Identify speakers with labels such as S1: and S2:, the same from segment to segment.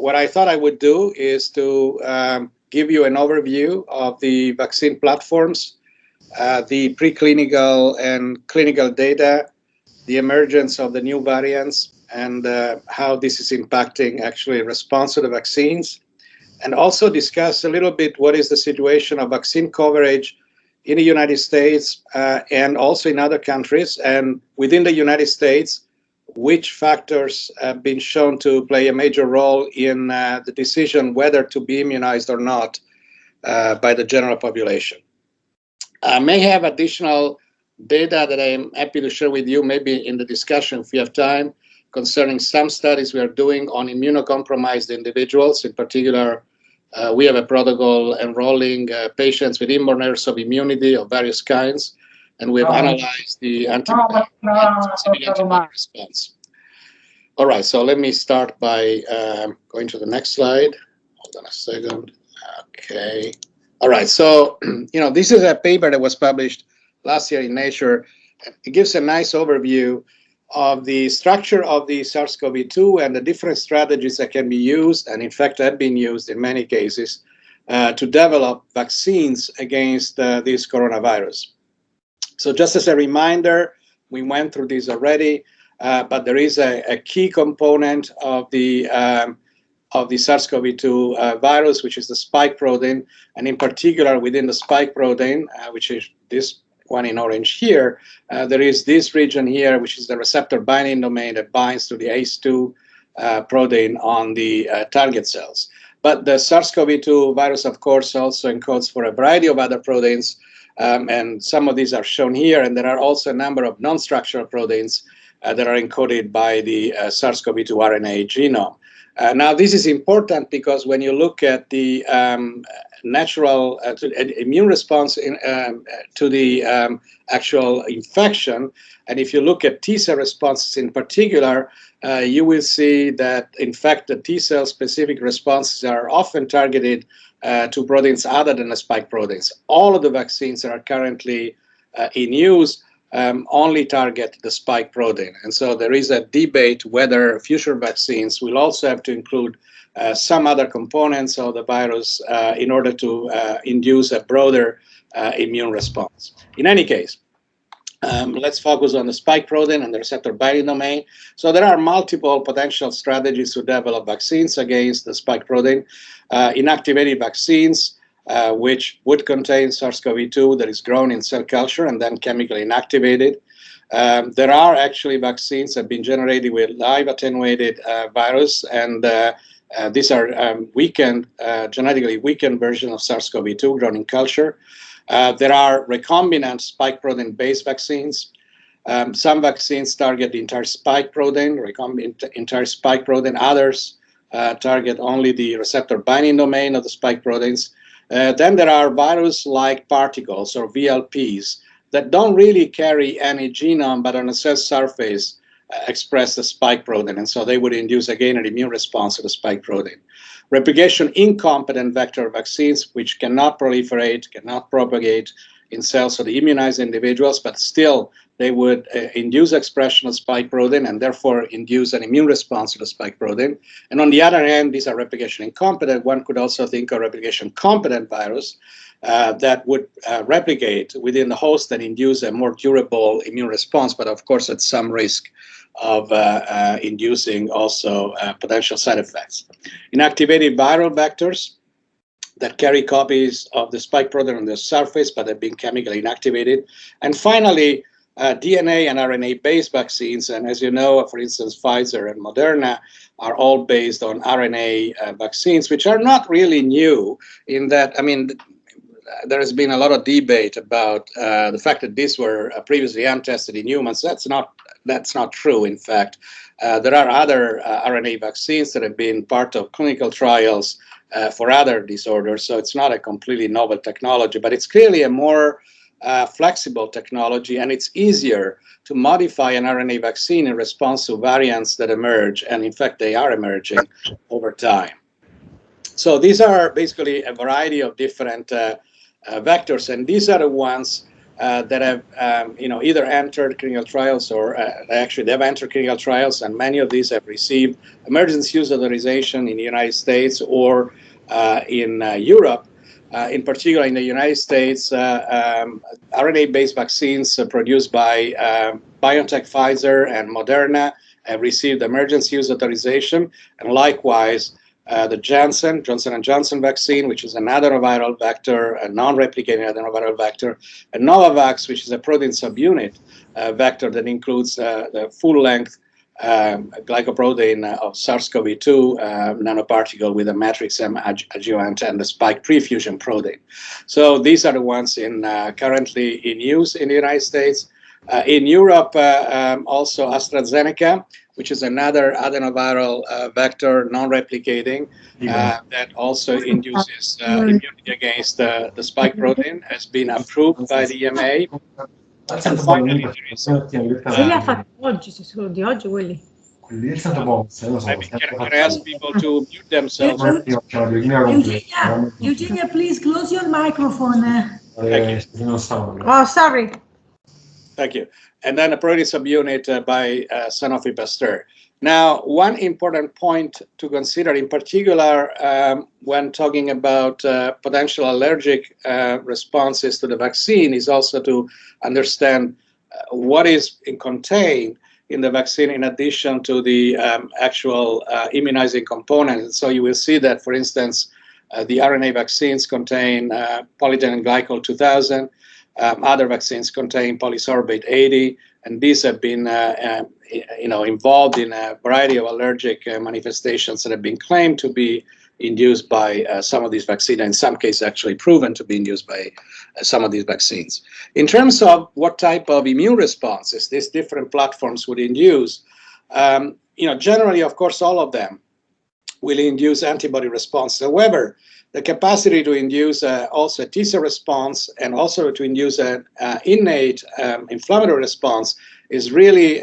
S1: what I thought I would do is to give you an overview of the vaccine platforms, the preclinical and clinical data, the emergence of the new variants, and how this is impacting actually response to the vaccines, and also discuss a little bit what is the situation of vaccine coverage in the United States and also in other countries, and within the United States, which factors have been shown to play a major role in the decision whether to be immunized or not by the general population. I may have additional data that I'm happy to share with you, maybe in the discussion if we have time, concerning some studies we are doing on immunocompromised individuals. In particular, we have a protocol enrolling patients with inborn errors of immunity of various kinds, and we've analyzed the specific antibody response. All right, so let me start by going to the next slide. Hold on a second. Okay. All right, so this is a paper that was published last year in Nature. It gives a nice overview of the structure of the SARS-CoV-2 and the different strategies that can be used, and in fact have been used in many cases, to develop vaccines against this coronavirus. So just as a reminder, we went through this already, but there is a key component of the SARS-CoV-2 virus, which is the spike protein, and in particular within the spike protein, which is this one in orange here, there is this region here, which is the receptor binding domain that binds to the ACE2 protein on the target cells. But the SARS-CoV-2 virus, of course, also encodes for a variety of other proteins, and some of these are shown here, and there are also a number of non-structural proteins that are encoded by the SARS-CoV-2 RNA genome. Now, this is important because when you look at the natural immune response to the actual infection, and if you look at T-cell responses in particular, you will see that, in fact, the T-cell specific responses are often targeted to proteins other than the spike proteins. All of the vaccines that are currently in use only target the spike protein. And so there is a debate whether future vaccines will also have to include some other components of the virus in order to induce a broader immune response. In any case, let's focus on the spike protein and the receptor binding domain. So there are multiple potential strategies to develop vaccines against the spike protein. Inactivated vaccines, which would contain SARS-CoV-2 that is grown in cell culture and then chemically inactivated. There are actually vaccines that have been generated with live attenuated virus, and these are weakened, genetically weakened version of SARS-CoV-2 grown in culture. There are recombinant spike protein-based vaccines. Some vaccines target the entire spike protein, entire spike protein. Others target only the receptor binding domain of the spike proteins. Then there are virus-like particles, or VLPs, that don't really carry any genome, but on a cell surface express the spike protein, and so they would induce, again, an immune response to the spike protein. Replication-incompetent vector vaccines, which cannot proliferate, cannot propagate in cells of the immunized individuals, but still they would induce expression of spike protein and therefore induce an immune response to the spike protein. And on the other hand, these are replication incompetent. One could also think of replication competent virus that would replicate within the host and induce a more durable immune response, but of course at some risk of inducing also potential side effects. Inactivated viral vectors that carry copies of the spike protein on the surface but have been chemically inactivated. And finally, DNA and RNA-based vaccines, and as you know, for instance, Pfizer and Moderna are all based on RNA vaccines, which are not really new in that, I mean, there has been a lot of debate about the fact that these were previously untested in humans. That's not true, in fact. There are other RNA vaccines that have been part of clinical trials for other disorders, so it's not a completely novel technology, but it's clearly a more flexible technology, and it's easier to modify an RNA vaccine in response to variants that emerge, and in fact they are emerging over time. So these are basically a variety of different vectors, and these are the ones that have either entered clinical trials or actually they've entered clinical trials, and many of these have received emergency use authorization in the United States or in Europe. In particular, in the United States, RNA-based vaccines produced by BioNTech, Pfizer, and Moderna have received emergency use authorization, and likewise, the Johnson & Johnson vaccine, which is an adenoviral vector, a non-replicating adenoviral vector, and Novavax, which is a protein subunit vector that includes the full-length glycoprotein of SARS-CoV-2 nanoparticle with a matrix M adjuvant and the spike pre-fusion protein. So these are the ones currently in use in the United States. In Europe, also AstraZeneca, which is another adenoviral vector, non-replicating, that also induces immunity against the spike protein, has been approved by the EMA. And finally, there is...
S2: Se li ha fatti oggi, se sono di oggi quelli.
S1: Can I ask people to mute themselves?
S2: Eugenia, please close your microphone.
S1: Thank you.
S2: Oh, sorry.
S1: Thank you. And then a protein subunit by Sanofi Pasteur. Now, one important point to consider in particular when talking about potential allergic responses to the vaccine is also to understand what is contained in the vaccine in addition to the actual immunizing components. So you will see that, for instance, the RNA vaccines contain polyethylene glycol 2000. Other vaccines contain polysorbate 80, and these have been involved in a variety of allergic manifestations that have been claimed to be induced by some of these vaccines, in some cases actually proven to be induced by some of these vaccines. In terms of what type of immune responses these different platforms would induce, generally, of course, all of them will induce antibody response. However, the capacity to induce also a T-cell response and also to induce an innate inflammatory response is really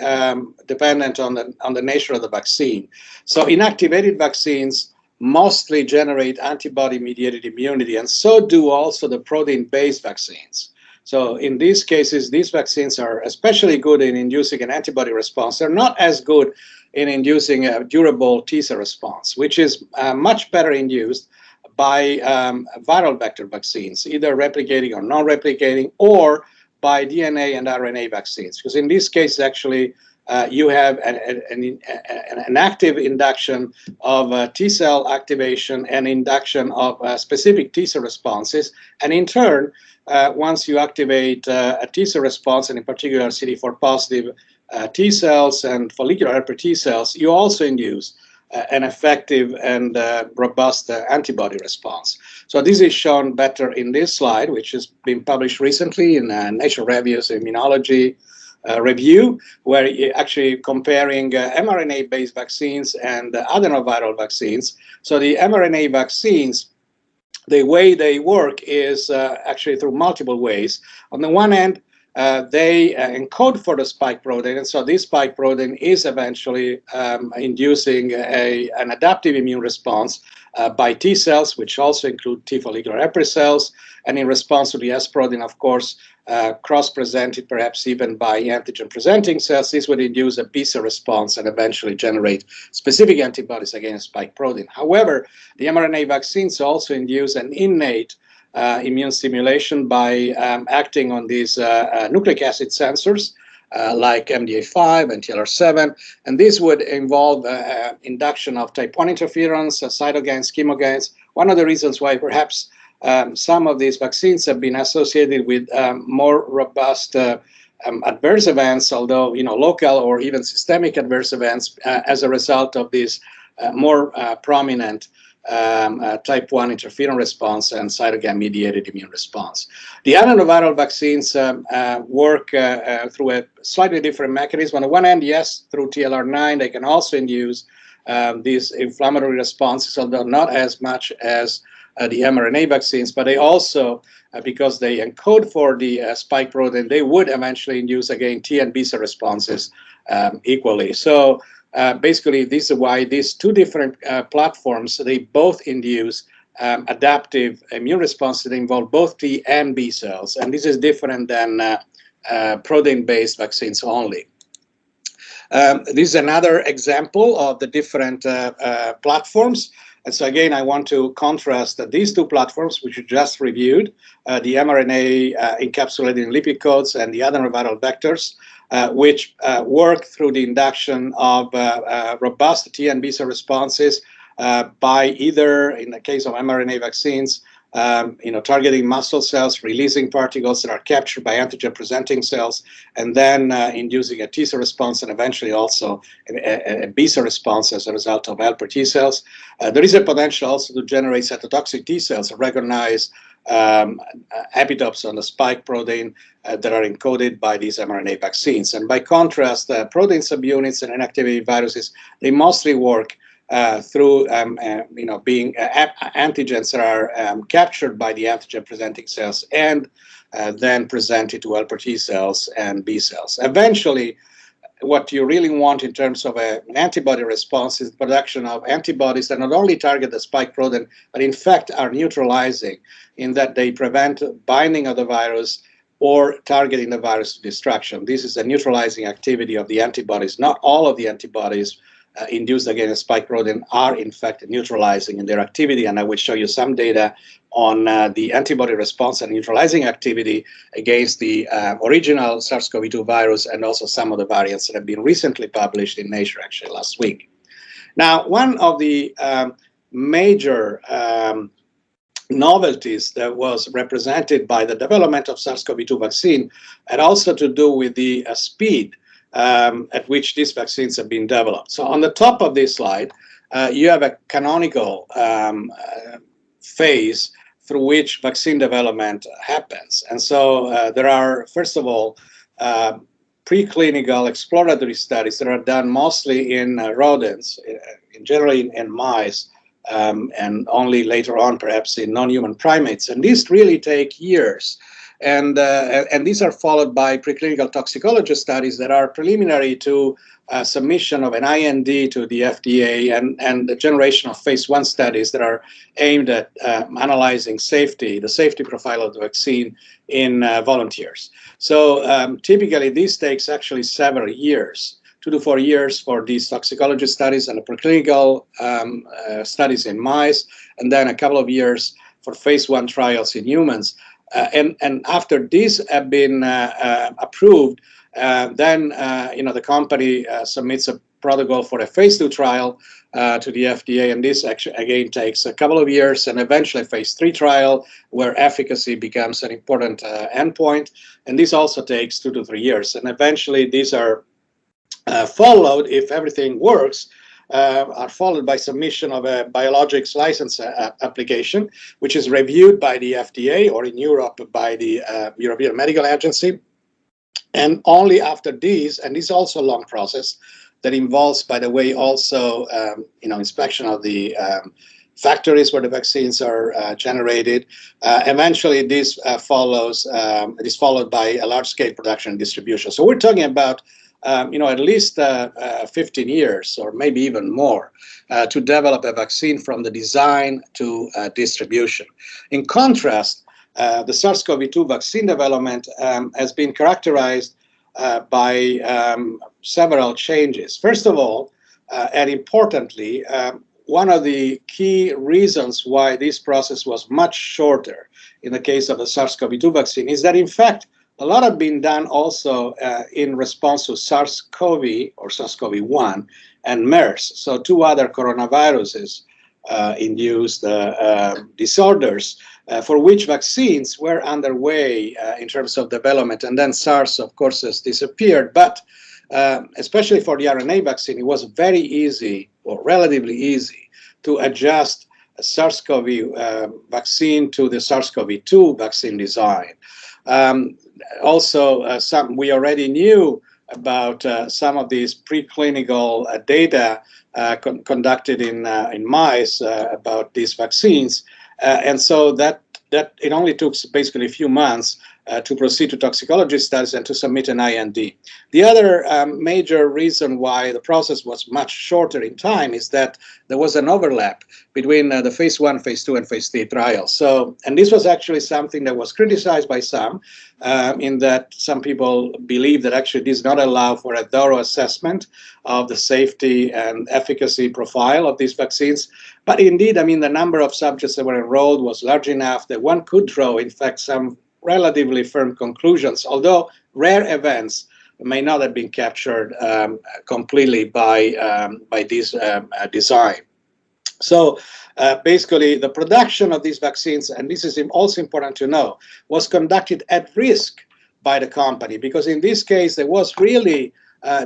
S1: dependent on the nature of the vaccine. So inactivated vaccines mostly generate antibody-mediated immunity, and so do also the protein-based vaccines. So in these cases, these vaccines are especially good in inducing an antibody response. They're not as good in inducing a durable T-cell response, which is much better induced by viral vector vaccines, either replicating or non-replicating, or by DNA and RNA vaccines. Because in this case, actually, you have an active induction of T-cell activation and induction of specific T-cell responses. And in turn, once you activate a T-cell response, and in particular CD4 positive T-cells and follicular helper T-cells, you also induce an effective and robust antibody response. So this is shown better in this slide, which has been published recently in Nature Reviews Immunology review, where you're actually comparing mRNA-based vaccines and adenoviral vaccines. So the mRNA vaccines, the way they work is actually through multiple ways. On the one hand, they encode for the spike protein, and so this spike protein is eventually inducing an adaptive immune response by T cells, which also include T follicular helper cells, and in response to the S protein, of course, cross-presented perhaps even by antigen-presenting cells, this would induce a B cell response and eventually generate specific antibodies against spike protein. However, the mRNA vaccines also induce an innate immune stimulation by acting on these nucleic acid sensors like MDA5 and TLR7, and this would involve induction of type 1 interferons, cytokines, chemokines. One of the reasons why perhaps some of these vaccines have been associated with more robust adverse events, although local or even systemic adverse events as a result of these more prominent type 1 interferon response and cytokine-mediated immune response. The adenoviral vaccines work through a slightly different mechanism. On the one hand, yes, through TLR9, they can also induce these inflammatory responses, although not as much as the mRNA vaccines, but they also, because they encode for the spike protein, they would eventually induce, again, T and B cell responses equally. So basically, this is why these two different platforms, they both induce adaptive immune responses that involve both T and B cells, and this is different than protein-based vaccines only. This is another example of the different platforms. And so again, I want to contrast these two platforms, which we just reviewed, the mRNA encapsulated in lipid coats and the adenoviral vectors, which work through the induction of robust T and B cell responses by either, in the case of mRNA vaccines, targeting muscle cells, releasing particles that are captured by antigen-presenting cells, and then inducing a T cell response and eventually also a B cell response as a result of helper T cells. There is a potential also to generate cytotoxic T cells that recognize epitopes on the spike protein that are encoded by these mRNA vaccines. And by contrast, protein subunits and inactivated viruses, they mostly work through being antigens that are captured by the antigen-presenting cells and then presented to helper T cells and B cells. Eventually, what you really want in terms of an antibody response is the production of antibodies that not only target the spike protein, but in fact are neutralizing in that they prevent binding of the virus or targeting the virus to destruction. This is a neutralizing activity of the antibodies. Not all of the antibodies induced against spike protein are in fact neutralizing in their activity, and I will show you some data on the antibody response and neutralizing activity against the original SARS-CoV-2 virus and also some of the variants that have been recently published in Nature, actually last week. Now, one of the major novelties that was represented by the development of SARS-CoV-2 vaccine had also to do with the speed at which these vaccines have been developed. So on the top of this slide, you have a canonical phase through which vaccine development happens. And so there are, first of all, preclinical exploratory studies that are done mostly in rodents, generally in mice, and only later on perhaps in non-human primates. And these really take years. And these are followed by preclinical toxicology studies that are preliminary to submission of an IND to the FDA and the generation of phase 1 studies that are aimed at analyzing safety, the safety profile of the vaccine in volunteers. So typically this takes actually several years, 2 to 4 years for these toxicology studies and the preclinical studies in mice, and then a couple of years for phase 1 trials in humans. And after these have been approved, then the company submits a protocol for a phase 2 trial to the FDA, and this actually again takes a couple of years, and eventually a phase 3 trial where efficacy becomes an important endpoint, and this also takes 2 to 3 years, and eventually these are followed, if everything works, are followed by submission of a biologics license application, which is reviewed by the FDA or in Europe by the European Medical Agency. And only after these, and this is also a long process that involves, by the way, also inspection of the factories where the vaccines are generated. Eventually, this it is followed by a large-scale production and distribution. So we're talking about at least 15 years or maybe even more to develop a vaccine from the design to distribution. In contrast, the SARS-CoV-2 vaccine development has been characterized by several changes. First of all, and importantly, one of the key reasons why this process was much shorter in the case of the SARS-CoV-2 vaccine is that, in fact, a lot has been done also in response to SARS-CoV or SARS-CoV-1 and MERS, so 2 other coronaviruses induced disorders for which vaccines were underway in terms of development, and then SARS, of course, has disappeared. But especially for the RNA vaccine, it was very easy, or relatively easy, to adjust a SARS-CoV vaccine to the SARS-CoV-2 vaccine design. Also, we already knew about some of these preclinical data conducted in mice about these vaccines, and so that it only took basically a few months to proceed to toxicology studies and to submit an IND. The other major reason why the process was much shorter in time is that there was an overlap between the phase 1, phase 2, and phase 3 trials. So, and this was actually something that was criticized by some, in that some people believe that actually this does not allow for a thorough assessment of the safety and efficacy profile of these vaccines. But indeed, I mean, the number of subjects that were enrolled was large enough that one could draw, in fact, some relatively firm conclusions, although rare events may not have been captured completely by this design. So basically, the production of these vaccines, and this is also important to know, was conducted at risk by the company, because in this case, there was really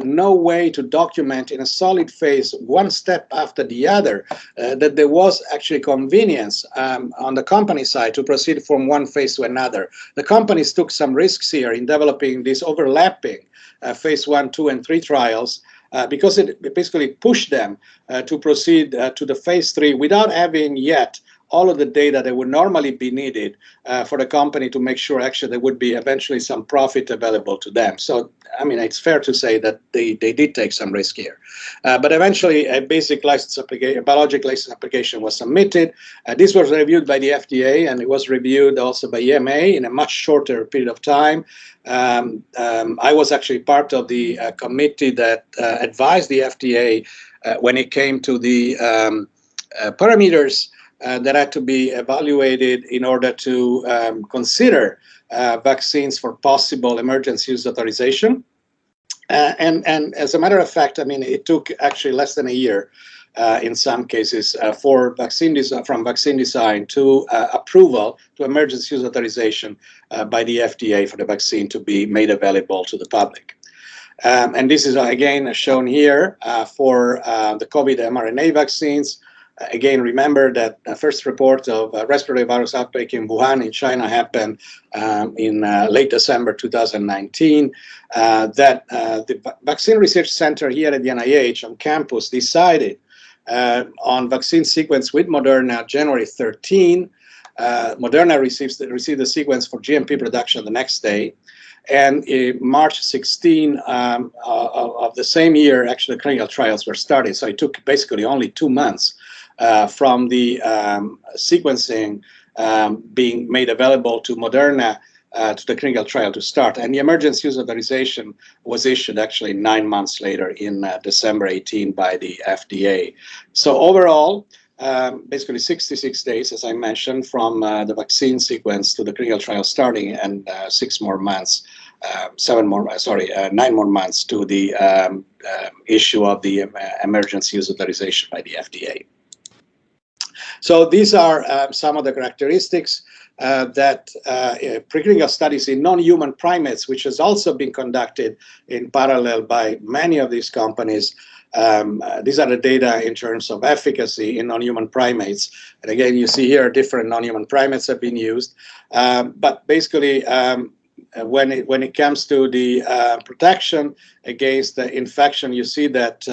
S1: no way to document in a solid phase, one step after the other, that there was actually convenience on the company side to proceed from one phase to another. The companies took some risks here in developing these overlapping phase 1, 2, and 3 trials, because it basically pushed them to proceed to the phase 3 without having yet all of the data that would normally be needed for the company to make sure actually there would be eventually some profit available to them. So, I mean, it's fair to say that they did take some risk here. But eventually, a basic license application, a biologic license application was submitted. This was reviewed by the FDA, and it was reviewed also by EMA in a much shorter period of time. I was actually part of the committee that advised the FDA when it came to the parameters that had to be evaluated in order to consider vaccines for possible emergency use authorization. And as a matter of fact, I mean, it took actually less than a year in some cases for from vaccine design to approval to emergency use authorization by the FDA for the vaccine to be made available to the public. And this is again shown here for the COVID mRNA vaccines. Again, remember that the first report of respiratory virus outbreak in Wuhan in China happened in late December 2019. That the Vaccine Research Center here at the NIH on campus decided on vaccine sequence with Moderna January 13. Moderna received the sequence for GMP production the next day. And in March 16 of the same year, actually, the clinical trials were started. So it took basically only 2 months from the sequencing being made available to Moderna to the clinical trial to start. And the emergency use authorization was issued actually 9 months later in December 18 by the FDA. So overall, basically 66 days, as I mentioned, from the vaccine sequence to the clinical trial starting, and 9 more months to the issue of the emergency use authorization by the FDA. So these are some of the characteristics that preclinical studies in non-human primates, which has also been conducted in parallel by many of these companies. These are the data in terms of efficacy in non-human primates. And again, you see here different non-human primates have been used. But basically, when it comes to the protection against the infection, you see that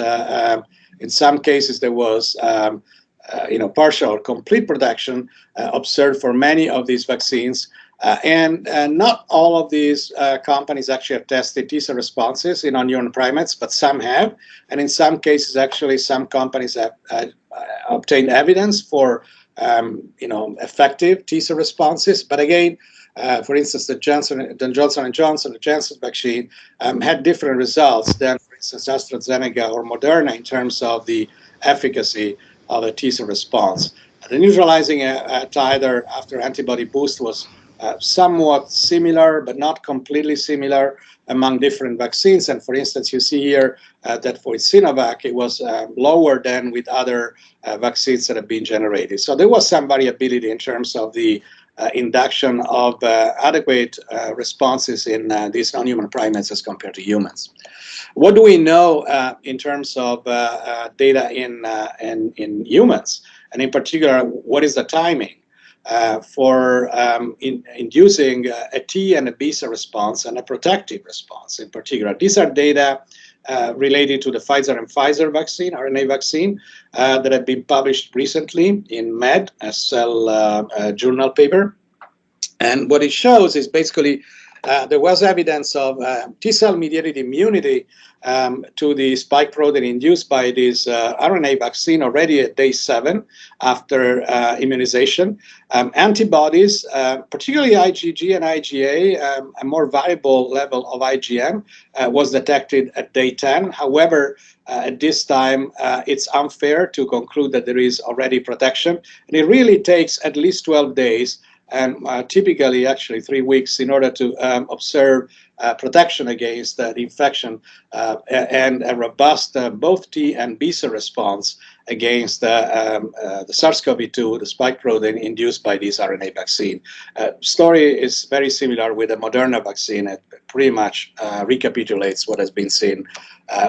S1: in some cases there was partial or complete protection observed for many of these vaccines. And not all of these companies actually have tested T-cell responses in non-human primates, but some have. And in some cases, actually, some companies have obtained evidence for effective T-cell responses. But again, for instance, the Johnson & Johnson, the Janssen vaccine, had different results than, for instance, AstraZeneca or Moderna in terms of the efficacy of a T-cell response. The neutralizing titer after antibody boost was somewhat similar, but not completely similar among different vaccines. And for instance, you see here that for Sinovac, it was lower than with other vaccines that have been generated. So there was some variability in terms of the induction of adequate responses in these non-human primates as compared to humans. What do we know in terms of data in humans? And in particular, what is the timing for inducing a T and a B cell response and a protective response in particular? These are data related to the Pfizer vaccine, RNA vaccine, that have been published recently in Med, a Cell journal paper. And what it shows is basically there was evidence of T-cell mediated immunity to the spike protein induced by this RNA vaccine already at day 7 after immunization. Antibodies, particularly IgG and IgA, a more variable level of IgM was detected at day 10. However, at this time, it's unfair to conclude that there is already protection. And it really takes at least 12 days and typically actually 3 weeks in order to observe protection against the infection and a robust both T and B cell response against the SARS-CoV-2, the spike protein induced by this RNA vaccine. Story is very similar with the Moderna vaccine. It pretty much recapitulates what has been seen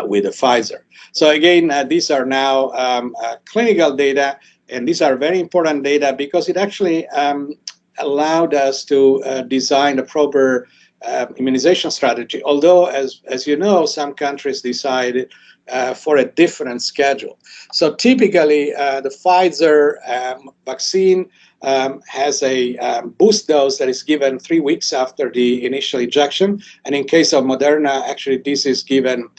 S1: with the Pfizer. So again, these are now clinical data, and these are very important data because it actually allowed us to design a proper immunization strategy, although, as you know, some countries decided for a different schedule. So typically, the Pfizer vaccine has a boost dose that is given 3 weeks after the initial injection. And in case of Moderna, actually, this is given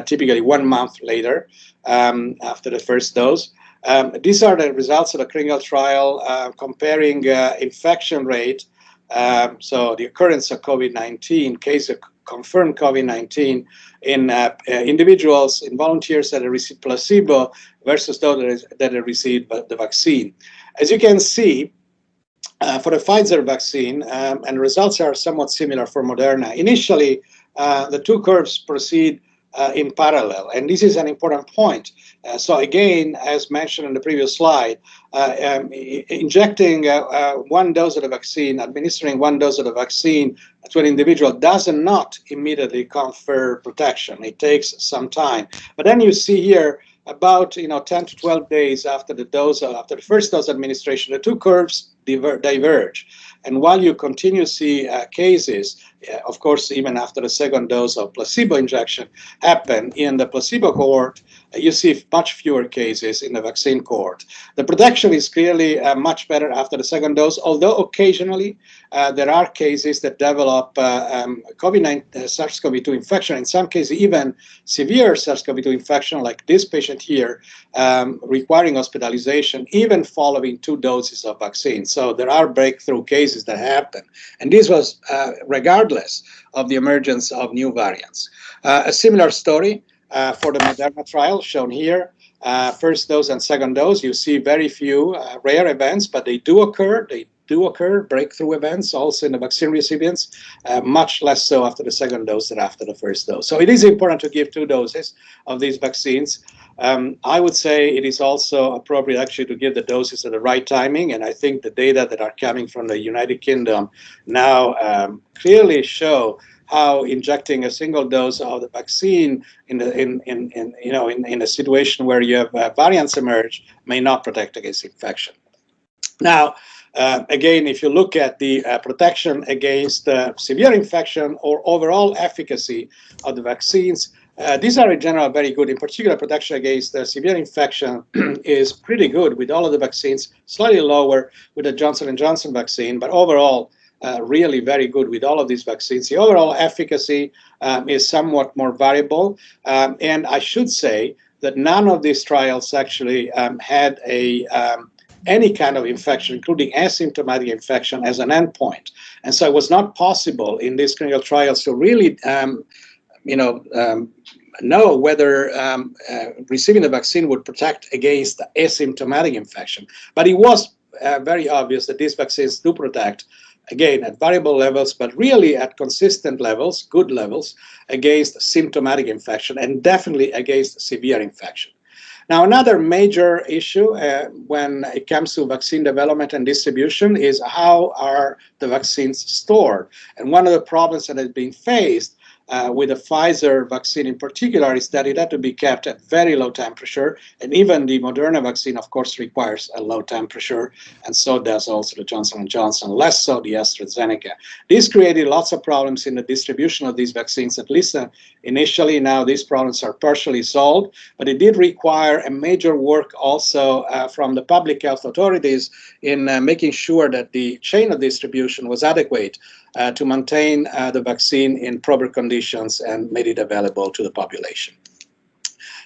S1: typically 1 month later after the first dose. These are the results of the clinical trial comparing infection rate, so the occurrence of COVID-19, case of confirmed COVID-19 in individuals, in volunteers that have received placebo versus those that have received the vaccine. As you can see, for the Pfizer vaccine, and results are somewhat similar for Moderna, initially the two curves proceed in parallel, and this is an important point. So again, as mentioned in the previous slide, injecting 1 dose of the vaccine, administering 1 dose of the vaccine to an individual does not immediately confer protection. It takes some time. But then you see here about 10 to 12 days after the first dose administration, the two curves diverge. And while you continue to see cases, of course, even after the second dose of placebo injection happen in the placebo cohort, you see much fewer cases in the vaccine cohort. The protection is clearly much better after the second dose, although occasionally there are cases that develop COVID-19 SARS-CoV-2 infection, in some cases even severe SARS-CoV-2 infection like this patient here, requiring hospitalization even following 2 doses of vaccine. So there are breakthrough cases that happen. And this was regardless of the emergence of new variants. A similar story for the Moderna trial shown here. First dose and second dose, you see very few rare events, but they do occur. They do occur, breakthrough events also in the vaccine recipients, much less so after the second dose than after the first dose. So it is important to give 2 doses of these vaccines. I would say it is also appropriate actually to give the doses at the right timing, and I think the data that are coming from the United Kingdom now clearly show how injecting a single dose of the vaccine in a situation where you have variants emerge may not protect against infection. Now, again, if you look at the protection against severe infection or overall efficacy of the vaccines, these are in general very good. In particular, protection against severe infection is pretty good with all of the vaccines, slightly lower with the Johnson & Johnson vaccine, but overall really very good with all of these vaccines. The overall efficacy is somewhat more variable, and I should say that none of these trials actually had any kind of infection, including asymptomatic infection, as an endpoint. And so it was not possible in these clinical trials to really know whether receiving the vaccine would protect against asymptomatic infection. But it was very obvious that these vaccines do protect, again, at variable levels, but really at consistent levels, good levels, against symptomatic infection and definitely against severe infection. Now, another major issue when it comes to vaccine development and distribution is how are the vaccines stored? And one of the problems that has been faced with the Pfizer vaccine in particular is that it had to be kept at very low temperature, and even the Moderna vaccine, of course, requires a low temperature, and so does also the Johnson & Johnson, less so the AstraZeneca. This created lots of problems in the distribution of these vaccines, at least initially. Now these problems are partially solved, but it did require a major work also from the public health authorities in making sure that the chain of distribution was adequate. to maintain the vaccine in proper conditions and made it available to the population.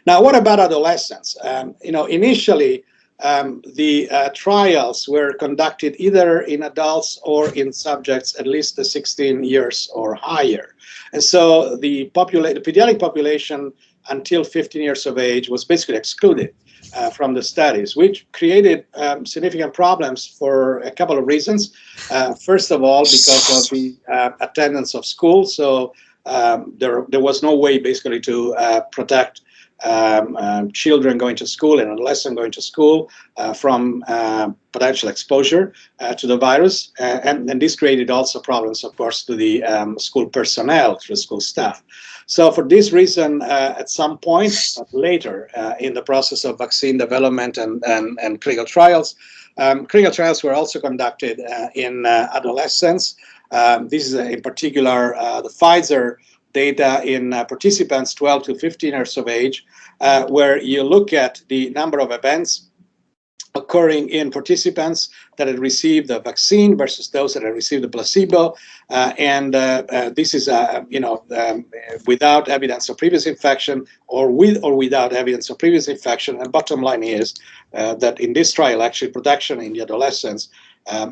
S1: Now, what about adolescents? Initially, the trials were conducted either in adults or in subjects at least 16 years or higher. And so the pediatric population until 15 years of age was basically excluded from the studies, which created significant problems for a couple of reasons. First of all, because of the attendance of school. So there was no way basically to protect children going to school and adolescents going to school from potential exposure to the virus. And this created also problems, of course, to the school personnel, to the school staff. So for this reason, at some point later in the process of vaccine development and clinical trials were also conducted in adolescents. This is in particular the Pfizer data in participants 12 to 15 years of age, where you look at the number of events occurring in participants that had received the vaccine versus those that had received the placebo, and this is without evidence of previous infection or with or without evidence of previous infection. And bottom line is that in this trial, actually protection in the adolescents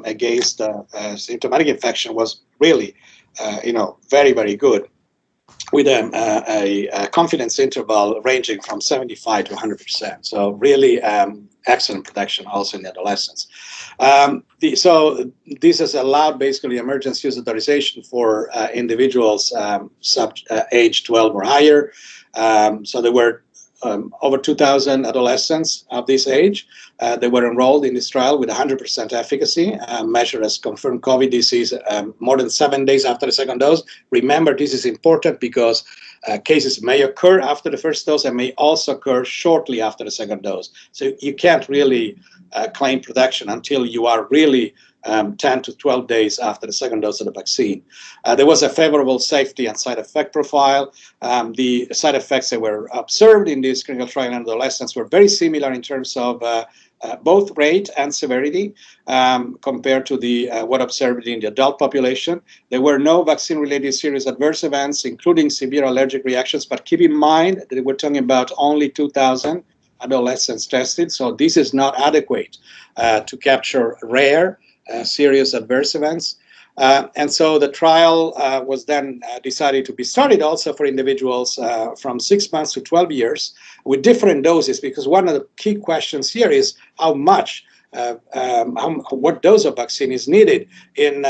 S1: against symptomatic infection was really very, very good, with a confidence interval ranging from 75 to 100%. So really excellent protection also in the adolescents. So this has allowed basically emergency use authorization for individuals age 12 or higher. So there were over 2,000 adolescents of this age. They were enrolled in this trial with 100% efficacy, measured as confirmed COVID disease more than 7 days after the second dose. Remember, this is important because cases may occur after the first dose and may also occur shortly after the second dose. So you can't really claim protection until you are really 10 to 12 days after the second dose of the vaccine. There was a favorable safety and side effect profile. The side effects that were observed in this clinical trial in adolescents were very similar in terms of both rate and severity compared to the what observed in the adult population. There were no vaccine-related serious adverse events, including severe allergic reactions, but keep in mind that we're talking about only 2,000 adolescents tested, so this is not adequate to capture rare serious adverse events. And so the trial was then decided to be started also for individuals from 6 months to 12 years with different doses, because one of the key questions here is how much, what dose of vaccine is needed in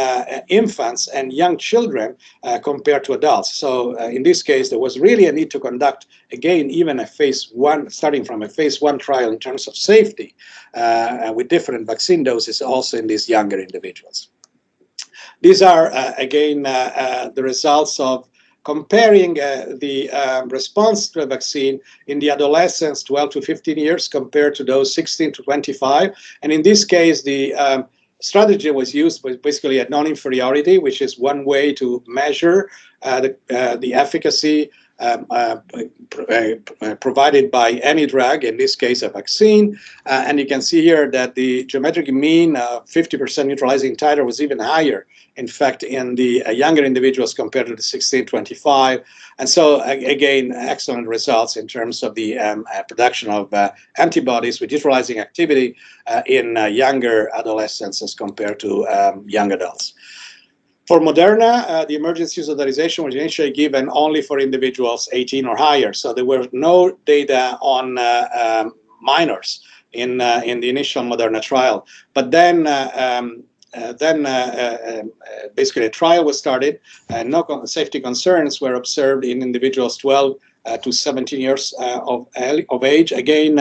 S1: infants and young children compared to adults. So in this case, there was really a need to conduct, again, even a phase 1, starting from a phase 1 trial in terms of safety with different vaccine doses also in these younger individuals. These are, again, the results of comparing the response to a vaccine in the adolescents 12 to 15 years compared to those 16 to 25. And in this case, the strategy was used was basically a non-inferiority, which is one way to measure the efficacy provided by any drug, in this case a vaccine. And you can see here that the geometric mean 50% neutralizing titer was even higher, in fact, in the younger individuals compared to the 16-25. And so, again, excellent results in terms of the production of antibodies with neutralizing activity in younger adolescents as compared to young adults. For Moderna, the emergency use authorization was initially given only for individuals 18 or higher, so there were no data on minors in the initial Moderna trial. But then basically a trial was started, and no safety concerns were observed in individuals 12 to 17 years of age. Again,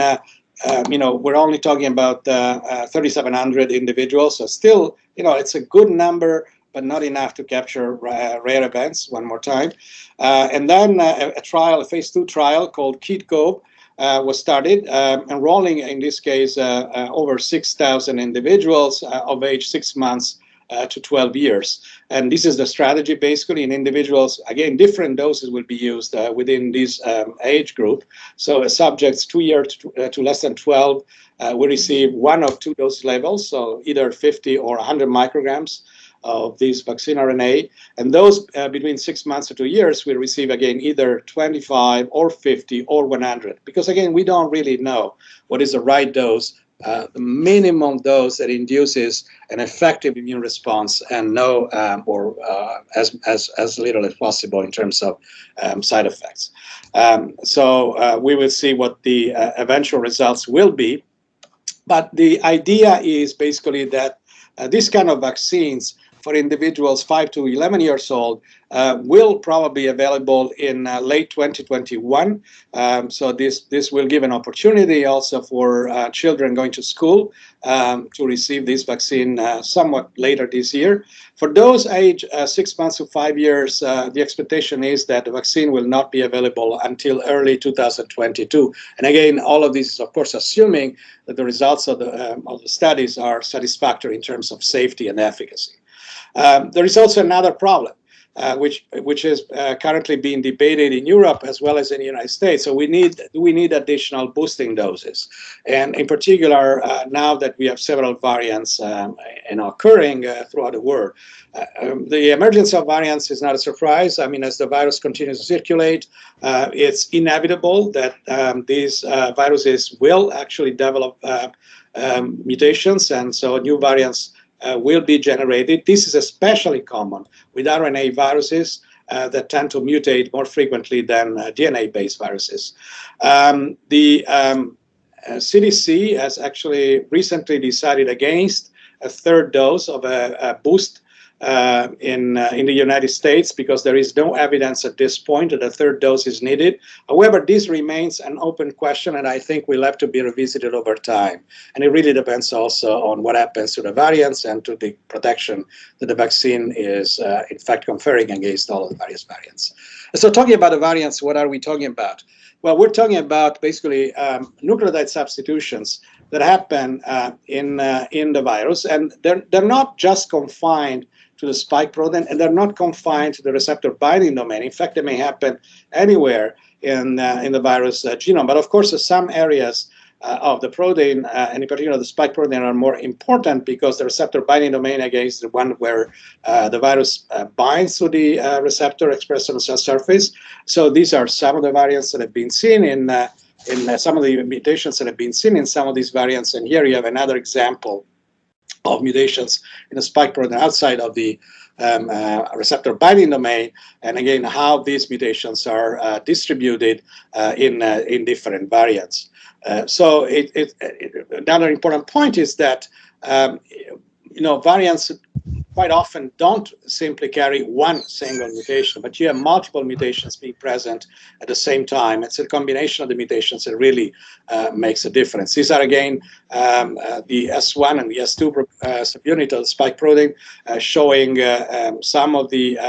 S1: we're only talking about 3,700 individuals, so still, it's a good number, but not enough to capture rare events, one more time. And then a trial, a phase 2 trial called KID-COVE was started, enrolling, in this case, over 6,000 individuals of age 6 months to 12 years. And this is the strategy, basically, in individuals. Again, different doses will be used within this age group. So subjects 2 years to less than 12 will receive one of two dose levels, so either 50 or 100 micrograms. of this vaccine RNA, and those between 6 months to 2 years will receive again either 25 or 50 or 100, because again we don't really know what is the right dose, the minimum dose that induces an effective immune response, and no as little as possible in terms of side effects. So we will see what the eventual results will be. But the idea is basically that this kind of vaccines for individuals 5 to 11 years old will probably be available in late 2021. So this will give an opportunity also for children going to school to receive this vaccine somewhat later this year. For those age 6 months to 5 years, the expectation is that the vaccine will not be available until early 2022. And again, all of this is, of course, assuming that the results of the studies are satisfactory in terms of safety and efficacy. There is also another problem, which is currently being debated in Europe as well as in the United States. So we need additional boosting doses, and in particular, now that we have several variants occurring throughout the world, the emergence of variants is not a surprise. I mean, as the virus continues to circulate, it's inevitable that these viruses will actually develop mutations, and so new variants will be generated. This is especially common with RNA viruses that tend to mutate more frequently than DNA-based viruses. The CDC has actually recently decided against a third dose of a boost in the United States, because there is no evidence at this point that a third dose is needed. However, this remains an open question, and I think will have to be revisited over time. And it really depends also on what happens to the variants and to the protection that the vaccine is in fact conferring against all of the various variants. So talking about the variants, what are we talking about? Well, we're talking about basically nucleotide substitutions that happen in the virus, and they're not just confined to the spike protein, and they're not confined to the receptor binding domain. In fact, they may happen anywhere in the virus genome. But of course, some areas of the protein, and in particular the spike protein, are more important because the receptor binding domain, again, is the one where the virus binds to the receptor expressed on the cell surface. So these are some of the variants that have been seen in some of the mutations that have been seen in some of these variants. And here you have another example of mutations in the spike protein outside of the receptor binding domain, and again, how these mutations are distributed in different variants. So another important point is that variants quite often don't simply carry one single mutation, but you have multiple mutations being present at the same time. It's a combination of the mutations that really makes a difference. These are, again, the S1 and the S2 subunit of the spike protein, showing some of the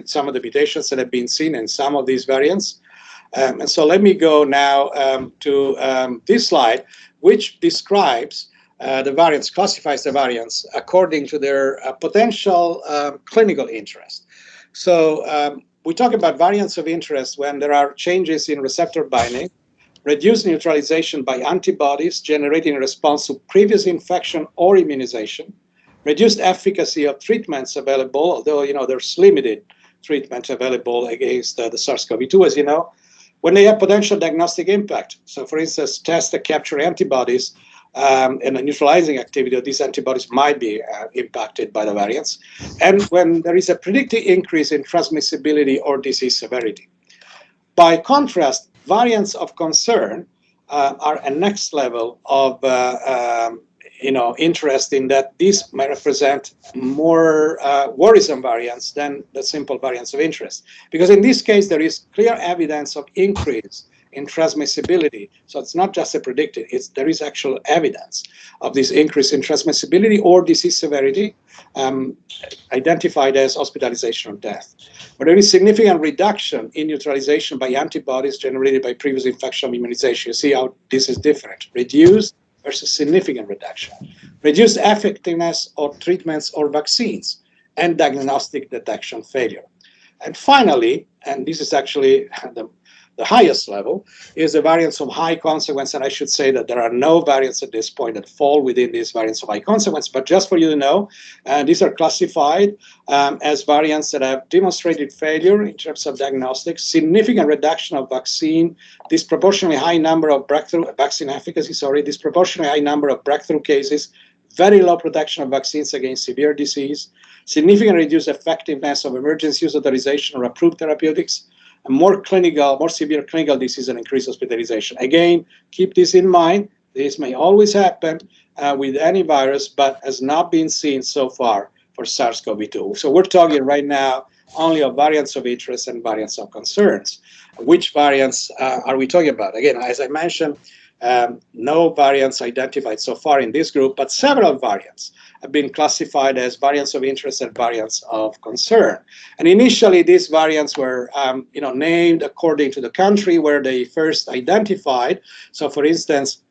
S1: some of the mutations that have been seen in some of these variants. And so let me go now to this slide, which describes the variants, classifies the variants according to their potential clinical interest. So we talk about variants of interest when there are changes in receptor binding, reduced neutralization by antibodies generating in response to previous infection or immunization, reduced efficacy of treatments available, although there's limited treatment available against the SARS-CoV-2, as you know, when they have potential diagnostic impact. So for instance, tests that capture antibodies and the neutralizing activity of these antibodies might be impacted by the variants, and when there is a predicted increase in transmissibility or disease severity. By contrast, variants of concern are a next level of interest, in that these may represent more worrisome variants than the simple variants of interest, because in this case there is clear evidence of increase in transmissibility. So it's not just a predicted, there is actual evidence of this increase in transmissibility or disease severity, identified as hospitalization or death. But there is significant reduction in neutralization by antibodies generated by previous infection or immunization. You see how this is different. Reduced versus significant reduction. Reduced effectiveness of treatments or vaccines, and diagnostic detection failure. And finally, and this is actually the highest level, is the variants of high consequence, and I should say that there are no variants at this point that fall within these variants of high consequence, but just for you to know, these are classified as variants that have demonstrated failure in terms of diagnostics, significant reduction of vaccine, disproportionately high number of vaccine efficacy, disproportionately high number of breakthrough cases, very low protection of vaccines against severe disease, significantly reduced effectiveness of emergency use authorization or approved therapeutics, and more severe clinical disease and increased hospitalization. Again, keep this in mind. This may always happen with any virus, but has not been seen so far for SARS-CoV-2. So we're talking right now only of variants of interest and variants of concerns. Which variants are we talking about? Again, as I mentioned, no variants identified so far in this group, but several variants have been classified as variants of interest and variants of concern. And initially, these variants were named according to the country where they first identified. So, for instance,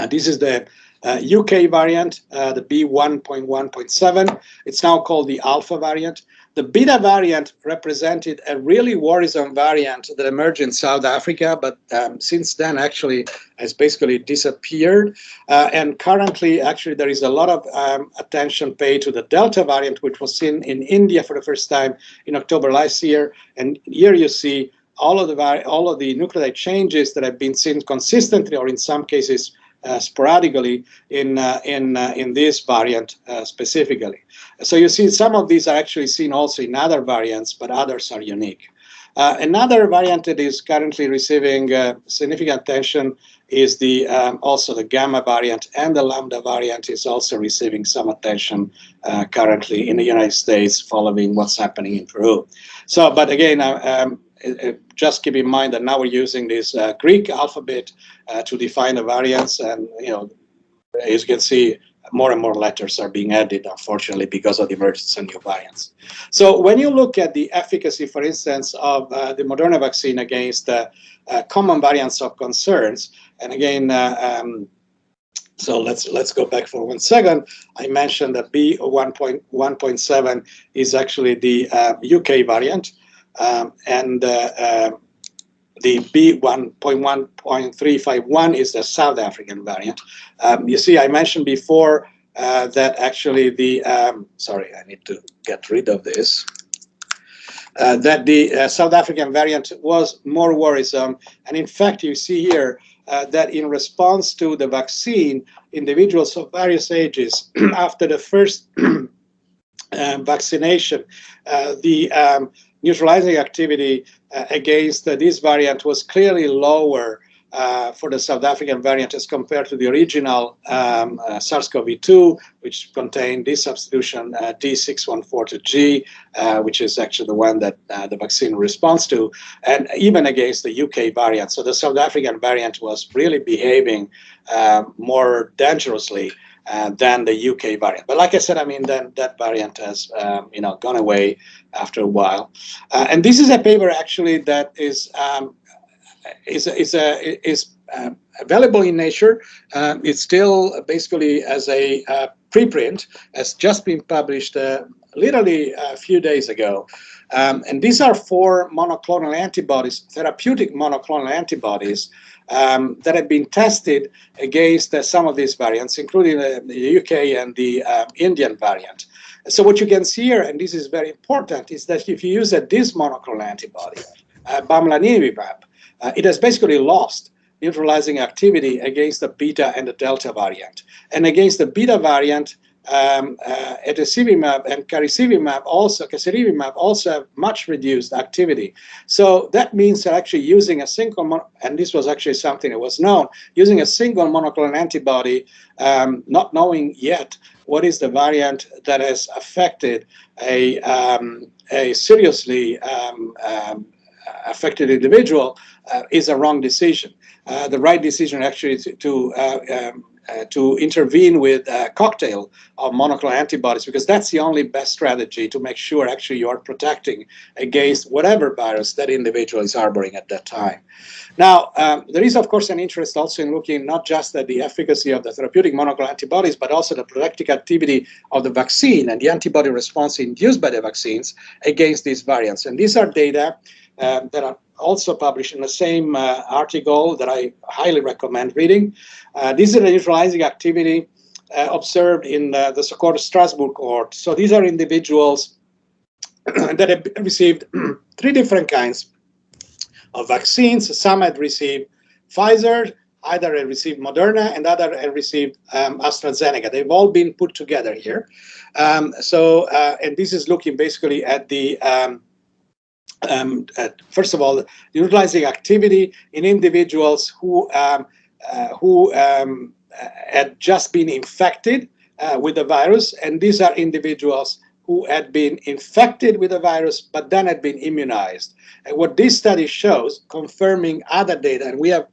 S1: this is the UK variant, the B1.1.7. It's now called the Alpha variant. The Beta variant represented a really worrisome variant that emerged in South Africa, but since then actually has basically disappeared. And currently, actually, there is a lot of attention paid to the Delta variant, which was seen in India for the first time in October last year. And here you see all of the nucleotide changes that have been seen consistently, or in some cases sporadically, in this variant specifically. So you see some of these are actually seen also in other variants, but others are unique. Another variant that is currently receiving significant attention is also the Gamma variant, and the Lambda variant is also receiving some attention currently in the United States following what's happening in Peru. So, but again, just keep in mind that now we're using this Greek alphabet to define the variants, and as you can see, more and more letters are being added, unfortunately, because of the emergence of new variants. So when you look at the efficacy, for instance, of the Moderna vaccine against common variants of concerns, and again, so let's go back for 1 second. I mentioned that B1.1.7 is actually the UK variant, and the B1.1.351 is the South African variant. You see, I mentioned before that actually sorry, I need to get rid of this. That the South African variant was more worrisome. And in fact, you see here that in response to the vaccine, individuals of various ages after the first vaccination, the neutralizing activity against this variant was clearly lower for the South African variant as compared to the original SARS-CoV-2, which contained this substitution D614G, which is actually the one that the vaccine responds to, and even against the UK variant. So the South African variant was really behaving more dangerously than the UK variant. But like I said, I mean, then that variant has gone away after a while. And this is a paper actually that is available in Nature. It's still basically as a preprint, has just been published literally a few days ago. And these are 4 monoclonal antibodies, therapeutic monoclonal antibodies, that have been tested against some of these variants, including the UK and the Indian variant. So what you can see here, and this is very important, is that if you use this monoclonal antibody, bamlanivimab, it has basically lost neutralizing activity against the Beta and the Delta variant. And against the Beta variant, etesevimab and casirivimab also have much reduced activity. So that means that actually using a single, and this was actually something that was known, using a single monoclonal antibody, not knowing yet what is the variant that has affected a seriously affected individual, is a wrong decision. The right decision actually is to intervene with a cocktail of monoclonal antibodies, because that's the only best strategy to make sure actually you are protecting against whatever virus that individual is harboring at that time. Now, there is, of course, an interest also in looking not just at the efficacy of the therapeutic monoclonal antibodies, but also the protective activity of the vaccine and the antibody response induced by the vaccines against these variants. And these are data that are also published in the same article that I highly recommend reading. This is the neutralizing activity observed in the so-called Strasbourg cohort. So these are individuals that have received 3 different kinds of vaccines. Some had received Pfizer, either had received Moderna, and other had received AstraZeneca. They've all been put together here. And this is looking basically at the first of all, the neutralizing activity in individuals who had just been infected with the virus, and these are individuals who had been infected with the virus but then had been immunized. And what this study shows, confirming other data, and we have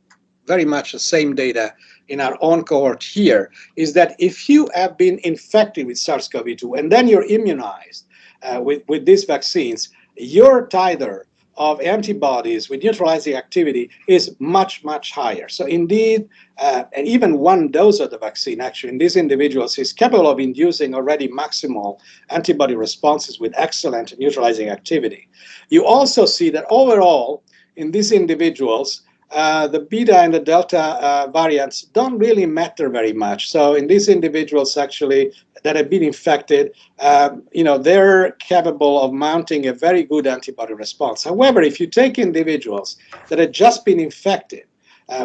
S1: very much the same data in our own cohort here, is that if you have been infected with SARS-CoV-2 and then you're immunized with these vaccines, your titer of antibodies with neutralizing activity is much, much higher. So indeed, and even one dose of the vaccine actually in these individuals is capable of inducing already maximal antibody responses with excellent neutralizing activity. You also see that overall in these individuals, the beta and the delta variants don't really matter very much. So in these individuals actually that have been infected, they're capable of mounting a very good antibody response. However, if you take individuals that had just been infected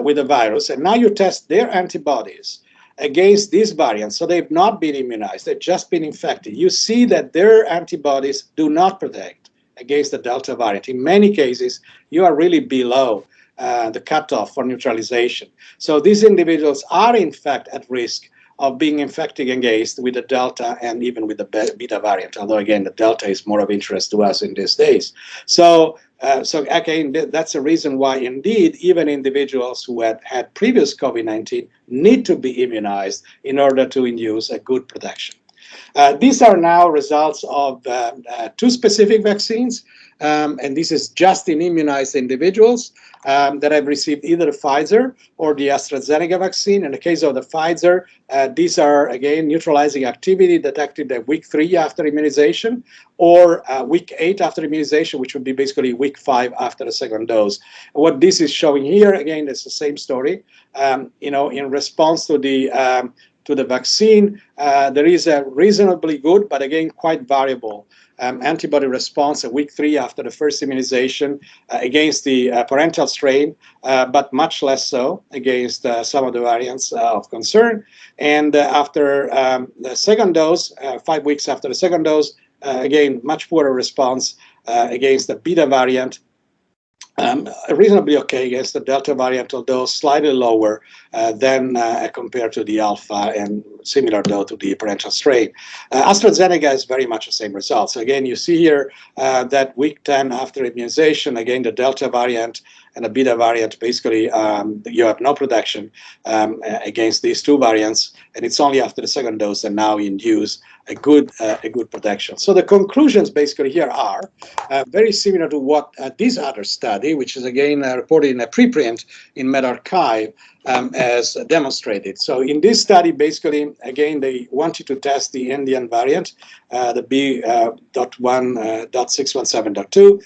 S1: with the virus and now you test their antibodies against these variants, so they've not been immunized, they've just been infected, you see that their antibodies do not protect against the delta variant. In many cases, you are really below the cutoff for neutralization. So these individuals are in fact at risk of being infected against with the delta and even with the beta variant, although again the delta is more of interest to us in these days. So again, that's a reason why indeed even individuals who had previous COVID-19 need to be immunized in order to induce a good protection. These are now results of 2 specific vaccines, and this is just in immunized individuals that have received either the Pfizer or the AstraZeneca vaccine. In the case of the Pfizer, these are, again, neutralizing activity detected at week 3 after immunization or week 8 after immunization, which would be basically week 5 after the second dose. What this is showing here, again, it's the same story. In response to the vaccine, there is a reasonably good, but again, quite variable antibody response at week 3 after the first immunization against the parental strain, but much less so against some of the variants of concern. And after the second dose, 5 weeks after the second dose, again, much poorer response against the beta variant. Reasonably okay against the Delta variant, although slightly lower than compared to the Alpha and similar though to the parental strain. AstraZeneca has very much the same results. So again, you see here that week 10 after immunization, again, the Delta variant and the Beta variant, basically you have no protection against these 2 variants, and it's only after the second dose that now induce a good protection. So the conclusions basically here are very similar to what this other study, which is again reported in a preprint in medRxiv, has demonstrated. So in this study, basically, again, they wanted to test the Indian variant, the B.1.617.2,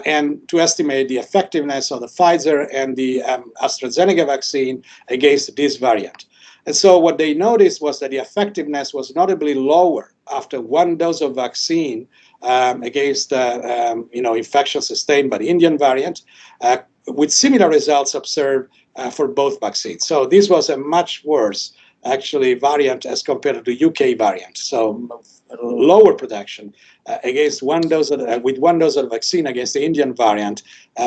S1: and to estimate the effectiveness of the Pfizer and the AstraZeneca vaccine against this variant. And so what they noticed was that the effectiveness was notably lower after 1 dose of vaccine against infection sustained by the Indian variant, with similar results observed for both vaccines. So this was a much worse, actually, variant as compared to the UK variant. So lower protection against 1 dose with 1 dose of the vaccine against the Indian variant,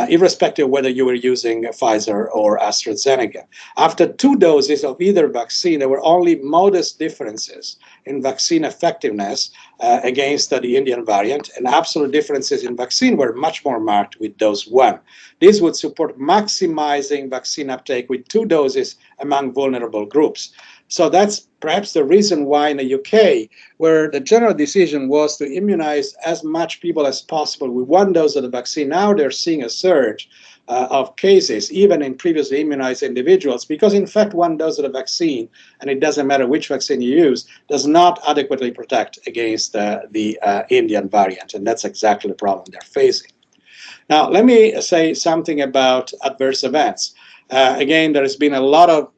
S1: irrespective of whether you were using Pfizer or AstraZeneca. After 2 doses of either vaccine, there were only modest differences in vaccine effectiveness against the Indian variant, and absolute differences in vaccine were much more marked with dose 1. This would support maximizing vaccine uptake with 2 doses among vulnerable groups. So that's perhaps the reason why in the UK, where the general decision was to immunize as much people as possible with 1 dose of the vaccine, now they're seeing a surge of cases, even in previously immunized individuals, because in fact 1 dose of the vaccine, and it doesn't matter which vaccine you use, does not adequately protect against the Indian variant, and that's exactly the problem they're facing. Now, let me say something about adverse events. Again, there has been a lot of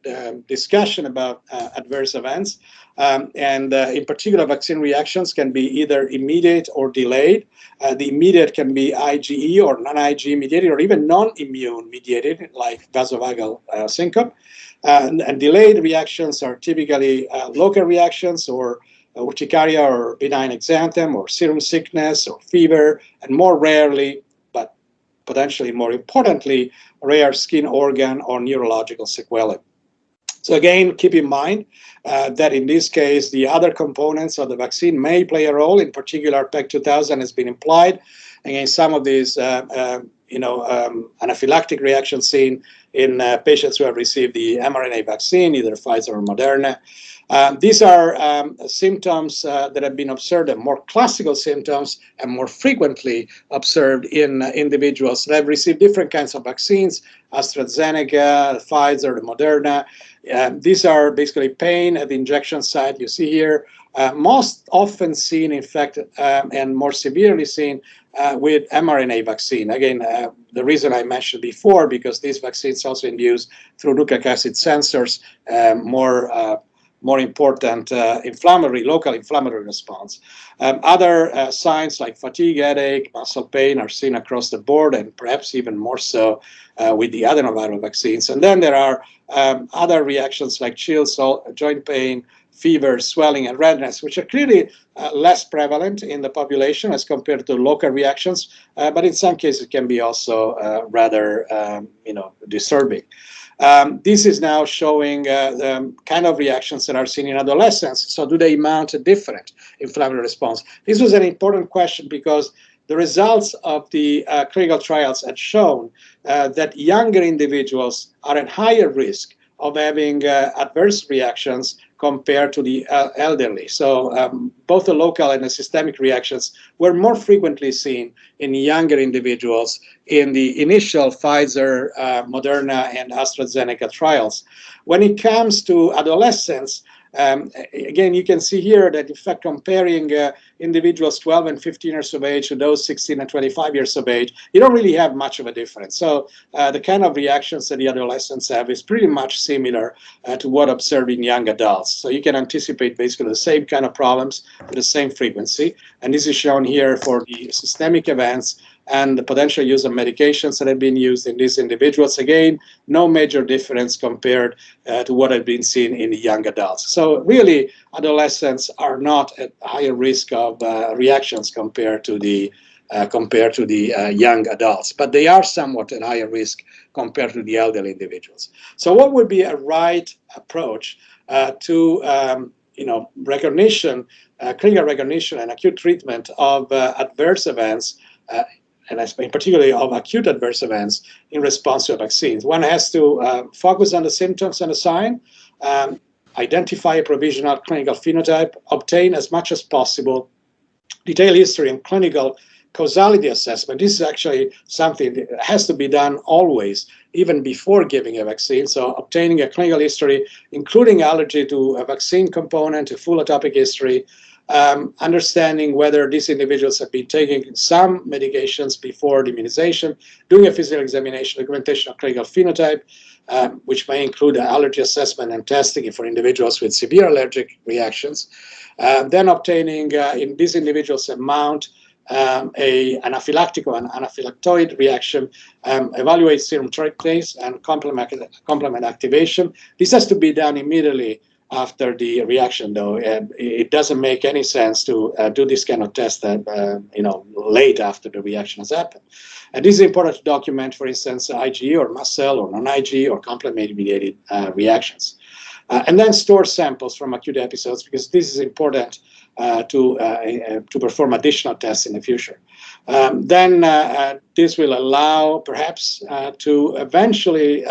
S1: discussion about adverse events, and in particular, vaccine reactions can be either immediate or delayed. The immediate can be IgE or non-IgE mediated, or even non-immune mediated, like vasovagal syncope. And delayed reactions are typically local reactions or urticaria or benign exanthem or serum sickness or fever, and more rarely, but potentially more importantly, rare skin organ or neurological sequelae. So again, keep in mind that in this case, the other components of the vaccine may play a role. In particular, PEG 2000 has been implied. Again, some of these anaphylactic reactions seen in patients who have received the mRNA vaccine, either Pfizer or Moderna. These are symptoms that have been observed, and more classical symptoms and more frequently observed in individuals that have received different kinds of vaccines, AstraZeneca, Pfizer, Moderna. These are basically pain at the injection site. You see here, most often seen, in fact, and more severely seen with mRNA vaccine. Again, the reason I mentioned before, because these vaccines also induce through nucleic acid sensors more important local inflammatory response. Other signs like fatigue, headache, muscle pain are seen across the board, and perhaps even more so with the adenoviral vaccines. And then there are other reactions like chills, joint pain, fever, swelling, and redness, which are clearly less prevalent in the population as compared to local reactions, but in some cases can be also rather disturbing. This is now showing the kind of reactions that are seen in adolescents. So do they mount a different inflammatory response? This was an important question because the results of the clinical trials had shown that younger individuals are at higher risk of having adverse reactions compared to the elderly. So both the local and the systemic reactions were more frequently seen in younger individuals in the initial Pfizer, Moderna, and AstraZeneca trials. When it comes to adolescents, again, you can see here that, in fact, comparing individuals 12 and 15 years of age to those 16 and 25 years of age, you don't really have much of a difference. So the kind of reactions that the adolescents have is pretty much similar to what observed in young adults. So you can anticipate basically the same kind of problems with the same frequency. And this is shown here for the systemic events and the potential use of medications that have been used in these individuals. Again, no major difference compared to what had been seen in the young adults. So really, adolescents are not at higher risk of reactions compared to the young adults, but they are somewhat at higher risk compared to the elderly individuals. So what would be a right approach to recognition, clinical recognition and acute treatment of adverse events, and particularly of acute adverse events in response to vaccines? One has to focus on the symptoms and the sign, identify a provisional clinical phenotype, obtain as much as possible detailed history and clinical causality assessment. This is actually something that has to be done always, even before giving a vaccine. So obtaining a clinical history, including allergy to a vaccine component, a full atopic history, understanding whether these individuals have been taking some medications before the immunization, doing a physical examination, documentation of clinical phenotype, which may include allergy assessment and testing for individuals with severe allergic reactions. Then obtaining in these individuals amount an anaphylactic or an anaphylactoid reaction, evaluate serum tryptase and complement activation. This has to be done immediately after the reaction, though. It doesn't make any sense to do this kind of test late after the reaction has happened. And this is important to document, for instance, IgE or mast cell or non-IgE or complement-mediated reactions. And then store samples from acute episodes, because this is important to perform additional tests in the future. Then this will allow perhaps to eventually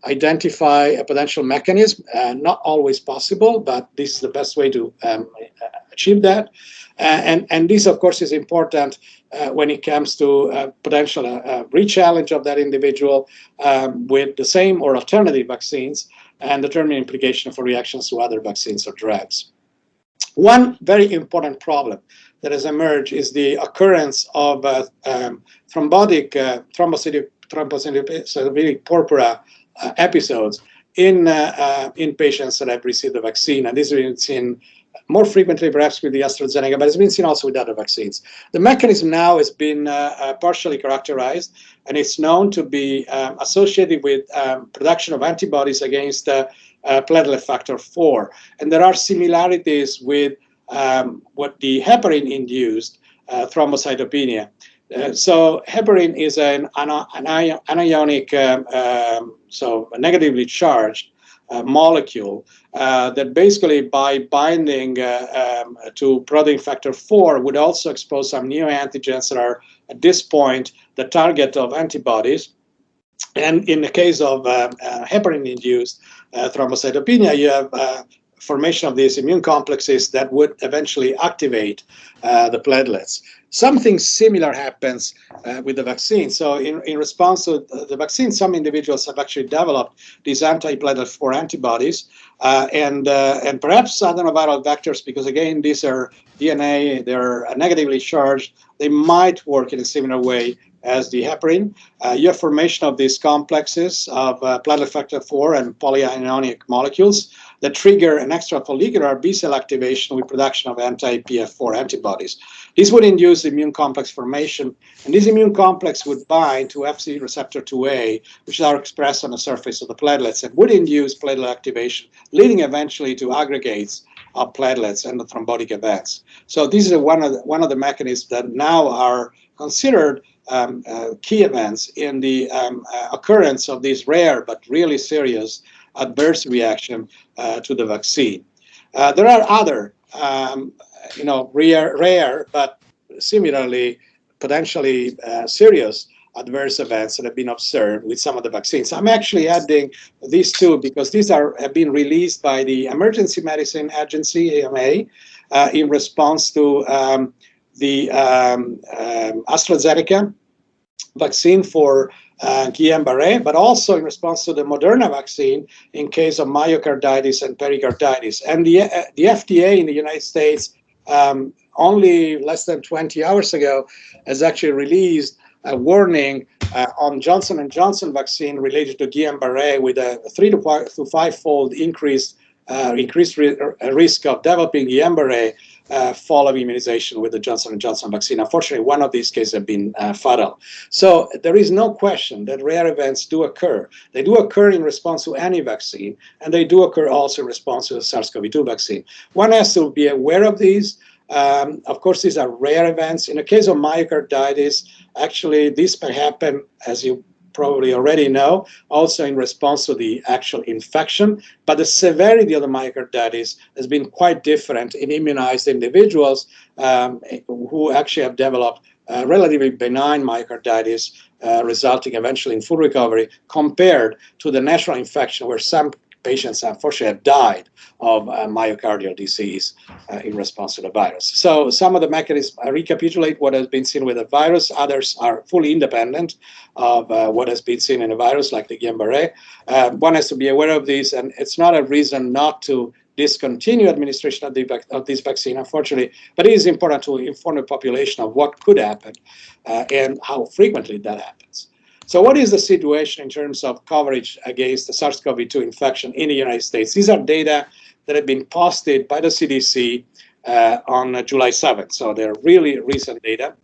S1: identify a potential mechanism, not always possible, but this is the best way to achieve that. And this, of course, is important when it comes to potential re-challenge of that individual with the same or alternative vaccines, and determine implication for reactions to other vaccines or drugs. One very important problem that has emerged is the occurrence of thrombocytopenic purpura episodes in patients that have received the vaccine, and this has been seen more frequently perhaps with the AstraZeneca, but it's been seen also with other vaccines. The mechanism now has been partially characterized, and it's known to be associated with production of antibodies against platelet factor 4. And there are similarities with what the heparin-induced thrombocytopenia. So heparin is an anionic, so negatively charged molecule that basically by binding to protein factor 4 would also expose some neoantigens that are at this point the target of antibodies. And in the case of heparin-induced thrombocytopenia, you have formation of these immune complexes that would eventually activate the platelets. Something similar happens with the vaccine. So in response to the vaccine, some individuals have actually developed these anti-platelet 4 antibodies and perhaps adenoviral vectors, because again, these are DNA, they're negatively charged. They might work in a similar way as the heparin. You have formation of these complexes of platelet factor 4 and polyanionic molecules that trigger an extrafollicular B-cell activation with production of anti-PF4 antibodies. This would induce immune complex formation, and this immune complex would bind to Fc receptor 2A, which are expressed on the surface of the platelets, and would induce platelet activation, leading eventually to aggregates of platelets and the thrombotic events. So this is one of the mechanisms that now are considered key events in the occurrence of these rare but really serious adverse reaction to the vaccine. There are other, rare but similarly potentially serious adverse events that have been observed with some of the vaccines. I'm actually adding these two because these have been released by the Emergency Medicine Agency, AMA, in response to the AstraZeneca vaccine for Guillain-Barré, but also in response to the Moderna vaccine in case of myocarditis and pericarditis. And the FDA in the United States, only less than 20 hours ago, has actually released a warning on Johnson & Johnson vaccine related to Guillain-Barré with a 3 to 5-fold increased risk of developing Guillain-Barré following immunization with the Johnson & Johnson vaccine. Unfortunately, one of these cases have been fatal. So there is no question that rare events do occur. They do occur in response to any vaccine, and they do occur also in response to the SARS-CoV-2 vaccine. One has to be aware of these. Of course, these are rare events. In the case of myocarditis, actually, this may happen, as you probably already know, also in response to the actual infection. But the severity of the myocarditis has been quite different in immunized individuals who actually have developed relatively benign myocarditis, resulting eventually in full recovery, compared to the natural infection where some patients unfortunately have died of myocardial disease in response to the virus. So some of the mechanisms, I recapitulate what has been seen with the virus. Others are fully independent of what has been seen in the virus, like the Guillain-Barré. One has to be aware of these, and it's not a reason not to discontinue administration of this vaccine, unfortunately, but it is important to inform the population of what could happen and how frequently that happens. So what is the situation in terms of coverage against the SARS-CoV-2 infection in the United States? These are data that have been posted by the CDC on July 7th. So they're really recent data.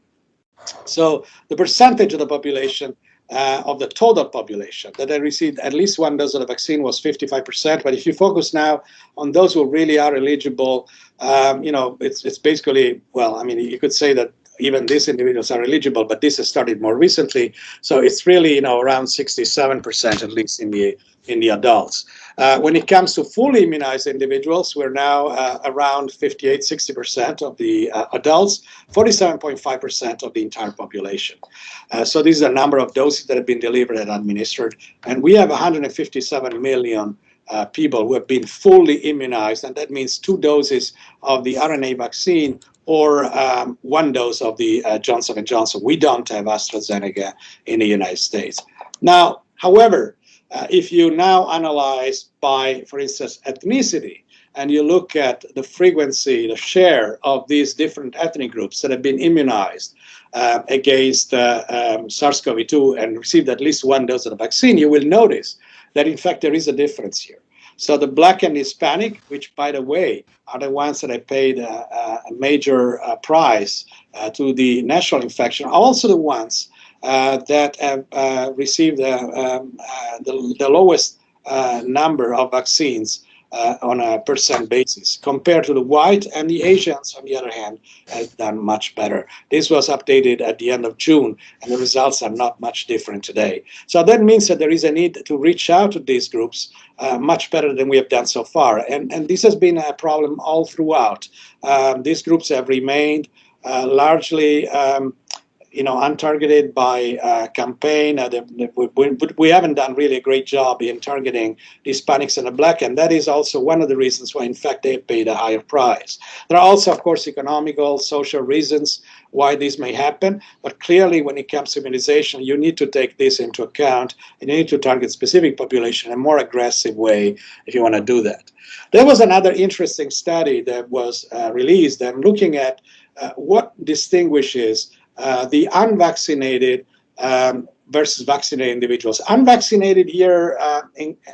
S1: So the percentage of the population, of the total population that had received at least one dose of the vaccine was 55%. But if you focus now on those who really are eligible, it's basically, well, I mean, you could say that even these individuals are eligible, but this has started more recently. So it's really, around 67%, at least in the adults. When it comes to fully immunized individuals, we're now around 58-60% of the adults, 47.5% of the entire population. So this is a number of doses that have been delivered and administered. And we have 157 million people who have been fully immunized, and that means 2 doses of the RNA vaccine or 1 dose of the Johnson & Johnson. We don't have AstraZeneca in the United States. Now, however, if you now analyze by, for instance, ethnicity, and you look at the frequency, the share of these different ethnic groups that have been immunized against SARS-CoV-2 and received at least one dose of the vaccine, you will notice that in fact there is a difference here. So the Black and Hispanic, which by the way are the ones that I paid a major price to the national infection, are also the ones that have received the lowest number of vaccines on a percent basis, compared to the white, and the Asians, on the other hand, have done much better. This was updated at the end of June, and the results are not much different today. So that means that there is a need to reach out to these groups much better than we have done so far. And this has been a problem all throughout. These groups have remained largely untargeted by campaign. We haven't done really a great job in targeting the Hispanics and the Black, and that is also one of the reasons why, in fact, they paid a higher price. There are also, of course, economical, social reasons why this may happen, but clearly when it comes to immunization, you need to take this into account, and you need to target specific population in a more aggressive way if you want to do that. There was another interesting study that was released, and looking at what distinguishes the unvaccinated versus vaccinated individuals. Unvaccinated here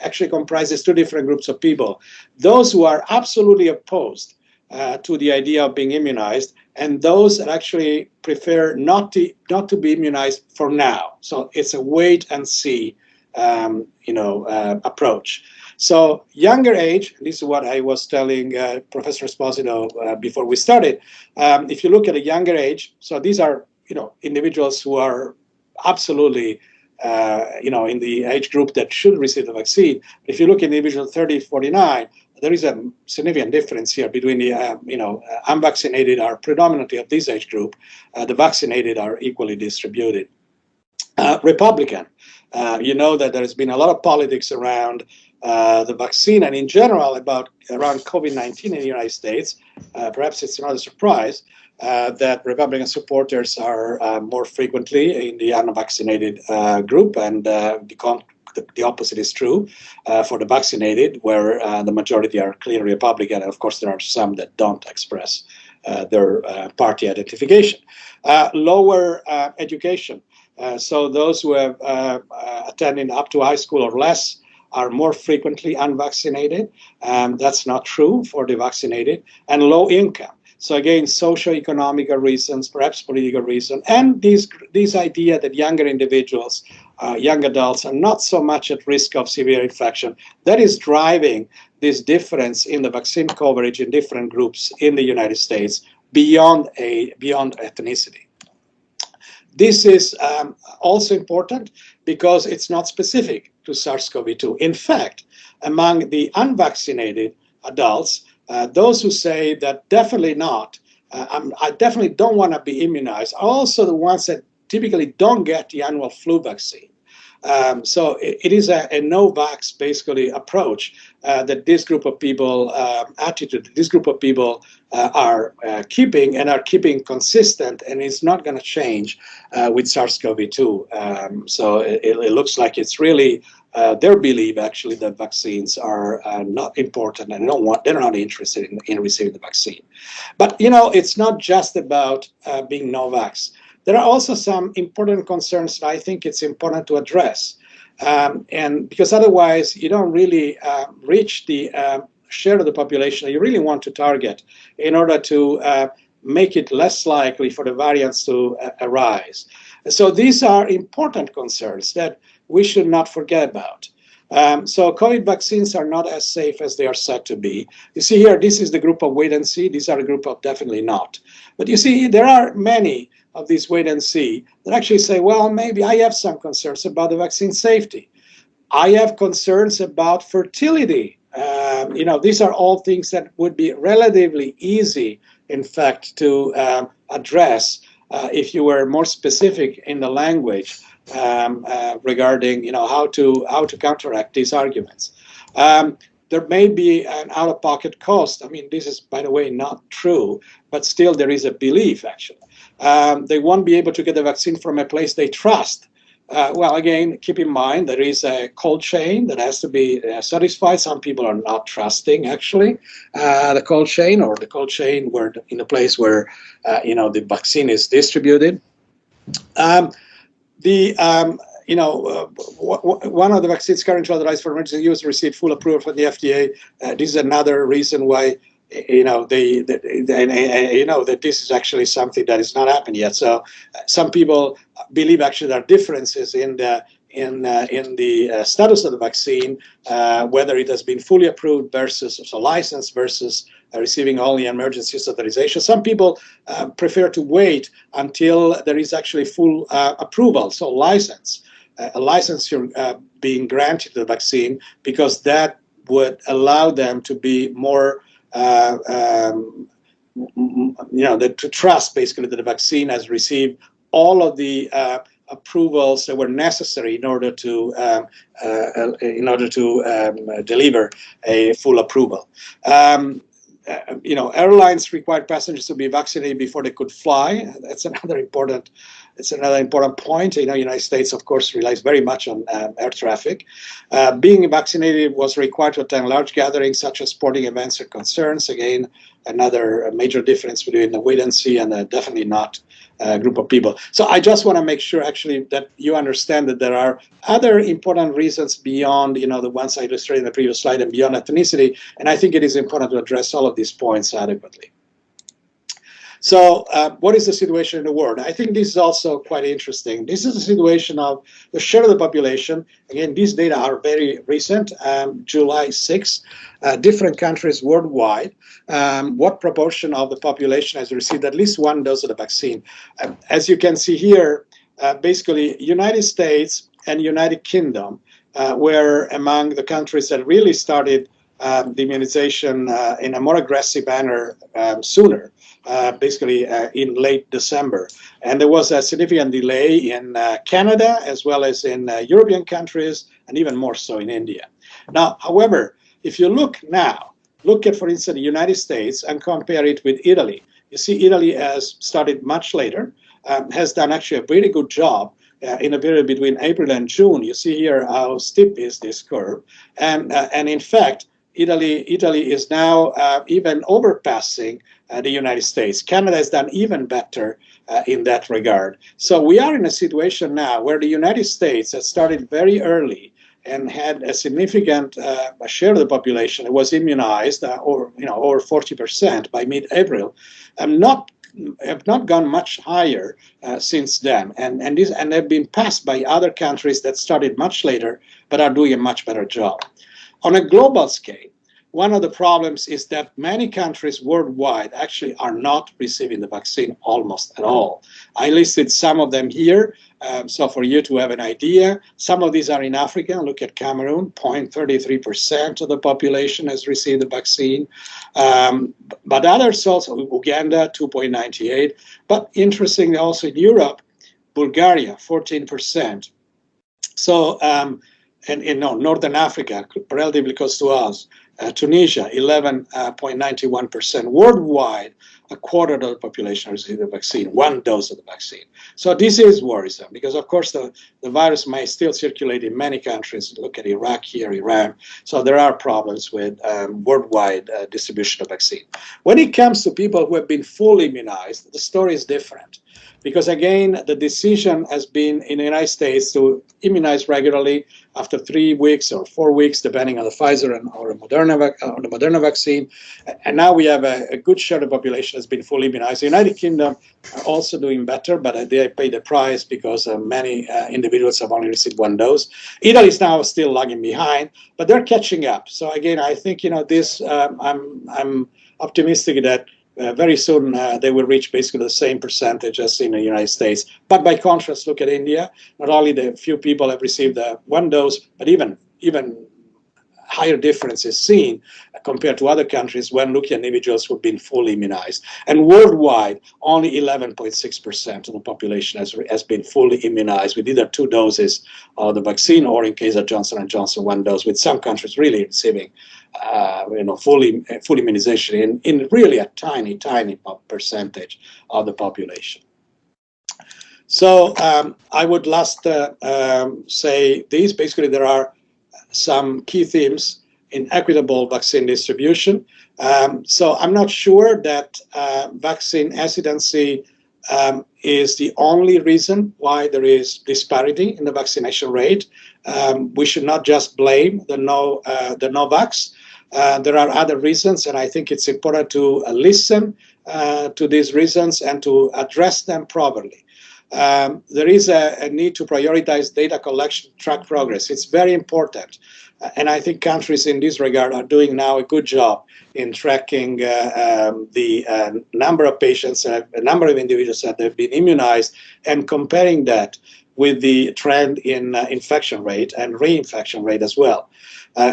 S1: actually comprises two different groups of people. Those who are absolutely opposed to the idea of being immunized, and those that actually prefer not to be immunized for now. So it's a wait and see approach. So younger age, this is what I was telling Professor Esposito before we started. If you look at a younger age, so these are individuals who are absolutely in the age group that should receive the vaccine. If you look at individuals 30, 49, there is a significant difference here between the unvaccinated are predominantly of this age group. The vaccinated are equally distributed. Republican, that there has been a lot of politics around the vaccine and in general around COVID-19 in the United States. Perhaps it's not a surprise that Republican supporters are more frequently in the unvaccinated group, and the opposite is true for the vaccinated, where the majority are clearly Republican. And of course, there are some that don't express their party identification. Lower education. So those who have attended up to high school or less are more frequently unvaccinated. That's not true for the vaccinated. And low income. So again, socio-economic reasons, perhaps political reasons, and this idea that younger individuals, young adults, are not so much at risk of severe infection. That is driving this difference in the vaccine coverage in different groups in the United States beyond ethnicity. This is also important because it's not specific to SARS-CoV-2. In fact, among the unvaccinated adults, those who say that definitely not, I definitely don't want to be immunized, are also the ones that typically don't get the annual flu vaccine. So it is a no-vax basically approach that this group of people, this group of people are keeping consistent, and it's not going to change with SARS-CoV-2. So it looks like it's really their belief actually that vaccines are not important and they're not interested in receiving the vaccine. But it's not just about being no-vax. There are also some important concerns that I think it's important to address, and because otherwise you don't really reach the share of the population that you really want to target in order to make it less likely for the variants to arise. So these are important concerns that we should not forget about. So COVID vaccines are not as safe as they are said to be. You see here, this is the group of wait and see. These are a group of definitely not. But you see, there are many of these wait and see that actually say, well, maybe I have some concerns about the vaccine safety. I have concerns about fertility. These are all things that would be relatively easy, in fact, to address if you were more specific in the language regarding, how to counteract these arguments. There may be an out-of-pocket cost. I mean, this is, by the way, not true, but still there is a belief, actually. They won't be able to get the vaccine from a place they trust. Well, again, keep in mind there is a cold chain that has to be satisfied. Some people are not trusting actually the cold chain, or the cold chain where in a place where the vaccine is distributed. One of the vaccines currently authorized for emergency use received full approval from the FDA. This is another reason why that this is actually something that is not happened yet. So some people believe actually there are differences in the status of the vaccine, whether it has been fully approved versus licensed versus receiving only emergency use authorization. Some people prefer to wait until there is actually full approval, so license, a license being granted to the vaccine, because that would allow them to be more to trust basically that the vaccine has received all of the approvals that were necessary in order to deliver a full approval. Airlines require passengers to be vaccinated before they could fly. That's another important. It's another important point. The United States, of course, relies very much on air traffic. Being vaccinated was required to attend large gatherings such as sporting events or concerns. Again, another major difference between the wait and see and definitely not a group of people. So I just want to make sure actually that you understand that there are other important reasons beyond the ones I illustrated in the previous slide and beyond ethnicity. And I think it is important to address all of these points adequately. So what is the situation in the world? I think this is also quite interesting. This is the situation of the share of the population. Again, these data are very recent, July 6, different countries worldwide. What proportion of the population has received at least one dose of the vaccine? As you can see here, basically United States and United Kingdom were among the countries that really started the immunization in a more aggressive manner sooner. Basically in late December. And there was a significant delay in Canada as well as in European countries, and even more so in India. Now, however, if you look at, for instance, the United States and compare it with Italy, you see Italy has started much later, has done actually a very good job in a period between April and June. You see here how steep is this curve. And in fact, Italy is now even overpassing the United States. Canada has done even better in that regard. So we are in a situation now where the United States has started very early and had a significant share of the population that was immunized, over 40% by mid-April, have not gone much higher since then, and have been passed by other countries that started much later but are doing a much better job. On a global scale, one of the problems is that many countries worldwide actually are not receiving the vaccine almost at all. I listed some of them here, so for you to have an idea. Some of these are in Africa. Look at Cameroon, 0.33% of the population has received the vaccine. But others also, Uganda, 2.98%. But interestingly, also in Europe, Bulgaria, 14%. So, and in Northern Africa, relatively close to us, Tunisia, 11.91%. Worldwide, a quarter of the population received the vaccine, one dose of the vaccine. So this is worrisome because, of course, the virus may still circulate in many countries. Look at Iraq here, Iran. So there are problems with worldwide distribution of vaccine. When it comes to people who have been fully immunized, the story is different. Because again, the decision has been in the United States to immunize regularly after 3 weeks or 4 weeks, depending on the Pfizer or the Moderna vaccine. And now we have a good share of the population has been fully immunized. The United Kingdom are also doing better, but they pay the price because many individuals have only received one dose. Italy is now still lagging behind, but they're catching up. So again, I think this. I'm optimistic that. Very soon they will reach basically the same percentage as in the United States. But by contrast, look at India. Not only the few people have received one dose, but even higher differences seen compared to other countries when looking at individuals who have been fully immunized. And worldwide, only 11.6% of the population has been fully immunized with either 2 doses of the vaccine or, in case of Johnson & Johnson, 1 dose, with some countries really receiving full immunization in really a tiny percentage of the population. So I would last say this. Basically, there are some key themes in equitable vaccine distribution. So I'm not sure that vaccine hesitancy is the only reason why there is disparity in the vaccination rate. We should not just blame the no-vax. There are other reasons, and I think it's important to listen to these reasons and to address them properly. There is a need to prioritize data collection, track progress. It's very important. And I think countries in this regard are doing now a good job in tracking the number of patients, a number of individuals that have been immunized, and comparing that with the trend in infection rate and reinfection rate as well.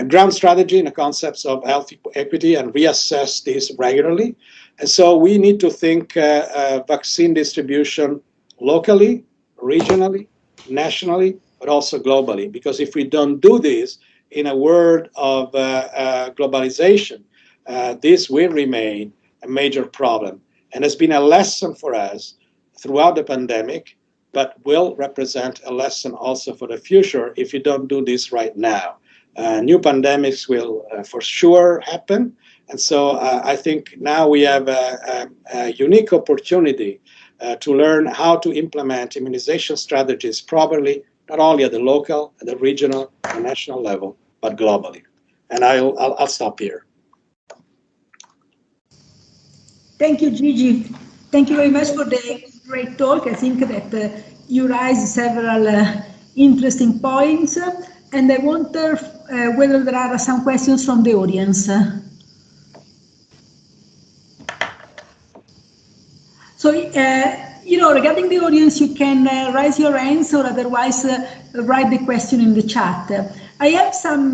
S1: Ground strategy and the concepts of health equity and reassess this regularly. And so we need to think vaccine distribution locally, regionally, nationally, but also globally. Because if we don't do this in a world of globalization, this will remain a major problem. And has been a lesson for us throughout the pandemic, but will represent a lesson also for the future if you don't do this right now. New pandemics will for sure happen. And so I think now we have a unique opportunity to learn how to implement immunization strategies properly, not only at the local, at the regional, and national level, but globally. And I'll stop here.
S2: Thank you, Gigi. Thank you very much for the great talk. I think that you raised several interesting points, and I wonder whether there are some questions from the audience. So, regarding the audience, you can raise your hands or otherwise write the question in the chat. I have some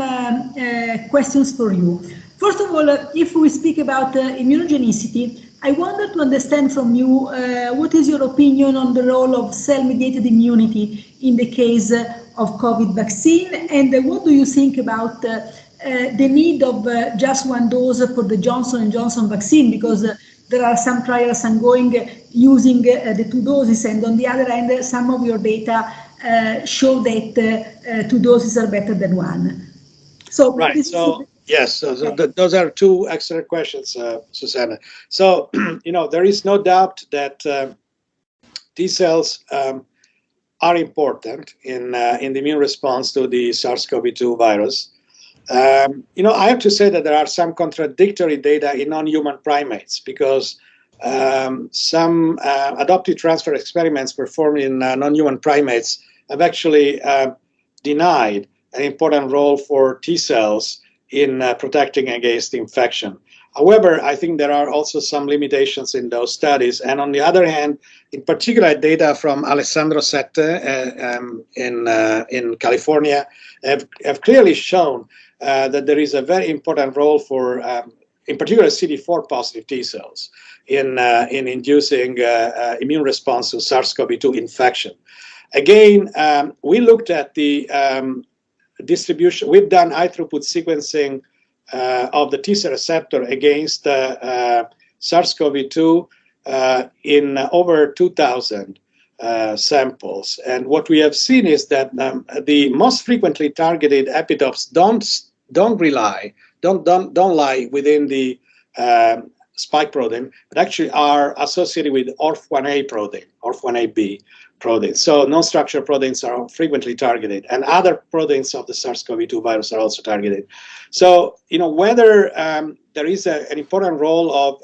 S2: questions for you. First of all, if we speak about immunogenicity, I wanted to understand from you what is your opinion on the role of cell-mediated immunity in the case of COVID vaccine, and what do you think about the need of just one dose for the Johnson & Johnson vaccine, because there are some trials ongoing using the 2 doses, and on the other hand, some of your data show that 2 doses are better than 1. So,
S1: right. So yes, so those are 2 excellent questions, Susanna. So there is no doubt that T cells are important in the immune response to the SARS-CoV-2 virus. I have to say that there are some contradictory data in non-human primates, because some adoptive transfer experiments performed in non-human primates have actually denied an important role for T cells in protecting against infection. However, I think there are also some limitations in those studies. And on the other hand, in particular, data from Alessandro Sette in California have clearly shown that there is a very important role for, in particular, CD4 positive T cells in inducing immune response to SARS-CoV-2 infection. Again, we looked at the distribution. We've done high throughput sequencing of the T cell receptor against SARS-CoV-2 in over 2,000 samples. And what we have seen is that the most frequently targeted epitopes don't lie within the spike protein, but actually are associated with ORF1A protein, ORF1AB protein. So non-structural proteins are frequently targeted, and other proteins of the SARS-CoV-2 virus are also targeted. So, whether there is an important role of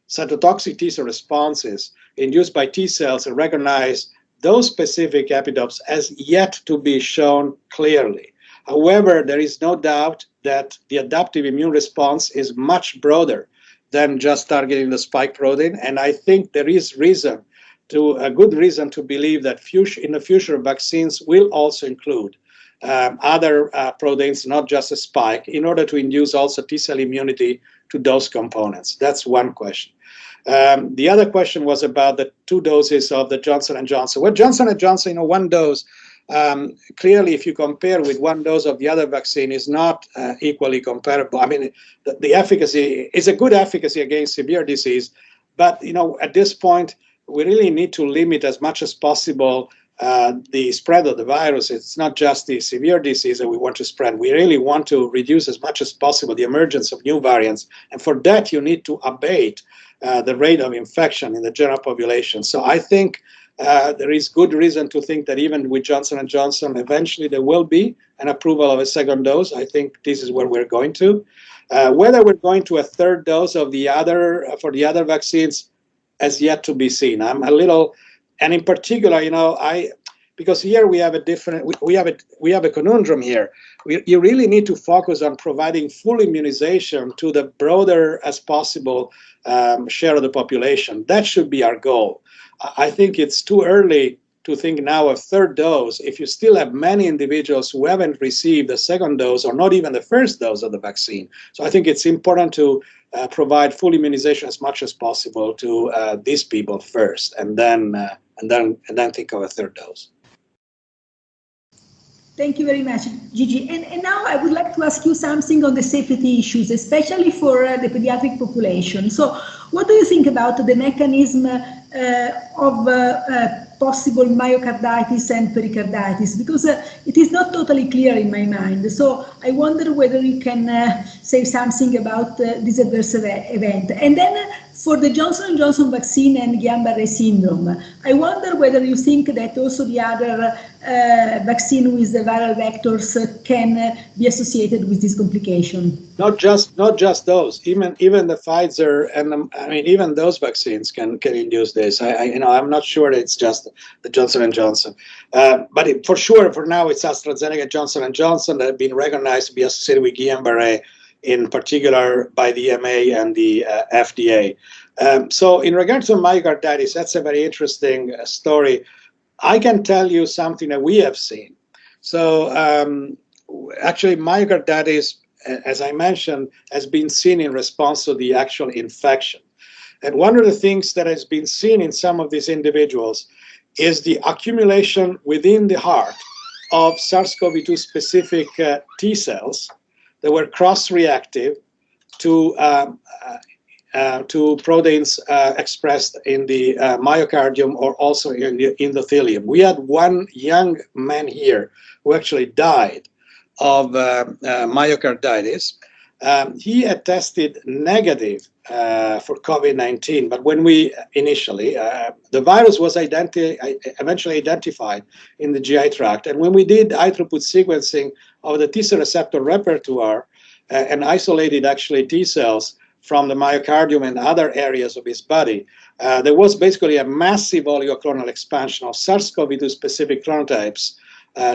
S1: cytotoxic T cell responses induced by T cells and recognize those specific epitopes has yet to be shown clearly. However, there is no doubt that the adaptive immune response is much broader than just targeting the spike protein, and I think there is a good reason to believe that in the future vaccines will also include other proteins, not just a spike, in order to induce also T cell immunity to those components. That's one question. The other question was about the 2 doses of the Johnson & Johnson. Well, Johnson & Johnson, 1 dose, clearly, if you compare with 1 dose of the other vaccine, is not equally comparable. I mean, the efficacy is a good efficacy against severe disease, but at this point, we really need to limit as much as possible the spread of the virus. It's not just the severe disease that we want to spread. We really want to reduce as much as possible the emergence of new variants. And for that, you need to abate the rate of infection in the general population. So I think there is good reason to think that even with Johnson & Johnson, eventually there will be an approval of a second dose. I think this is where we're going to. Whether we're going to a third dose of the other for the other vaccines has yet to be seen. I'm a little, and in particular, because here we have a different, we have a conundrum here. You really need to focus on providing full immunization to the broader as possible share of the population. That should be our goal. I think it's too early to think now of third dose if you still have many individuals who haven't received the second dose or not even the first dose of the vaccine. So I think it's important to provide full immunization as much as possible to these people first, and then think of a third dose.
S2: Thank you very much, Gigi. And now I would like to ask you something on the safety issues, especially for the pediatric population. So what do you think about the mechanism of possible myocarditis and pericarditis? Because it is not totally clear in my mind. So I wonder whether you can say something about this adverse event. And then for the Johnson & Johnson vaccine and Guillain-Barré syndrome, I wonder whether you think that also the other vaccine with the viral vectors can be associated with this complication.
S1: Not just those. Even the Pfizer and even those vaccines can induce this. I'm not sure it's just the Johnson & Johnson, but for sure for now it's AstraZeneca, Johnson & Johnson that have been recognized to be associated with Guillain-Barré, in particular by the EMA and the FDA. So in regards to myocarditis, that's a very interesting story. I can tell you something that we have seen. So actually myocarditis, as I mentioned, has been seen in response to the actual infection. And one of the things that has been seen in some of these individuals is the accumulation within the heart of SARS-CoV-2 specific T cells that were cross-reactive to proteins expressed in the myocardium or also in the endothelium. We had one young man here who actually died of myocarditis. He had tested negative for COVID-19, but when we initially, the virus was eventually identified in the GI tract, and when we did high-throughput sequencing of the T cell receptor repertoire and isolated actually T cells from the myocardium and other areas of his body, there was basically a massive oligoclonal expansion of SARS-CoV-2 specific chronotypes,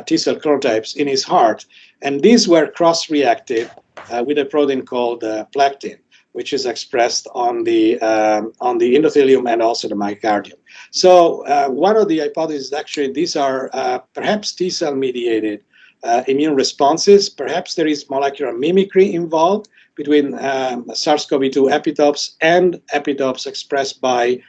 S1: T cell chronotypes in his heart, and these were cross-reactive with a protein called plectin, which is expressed on the endothelium and also the myocardium. So one of the hypotheses actually these are perhaps T cell mediated immune responses. Perhaps there is molecular mimicry involved between SARS-CoV-2 epitopes and epitopes expressed by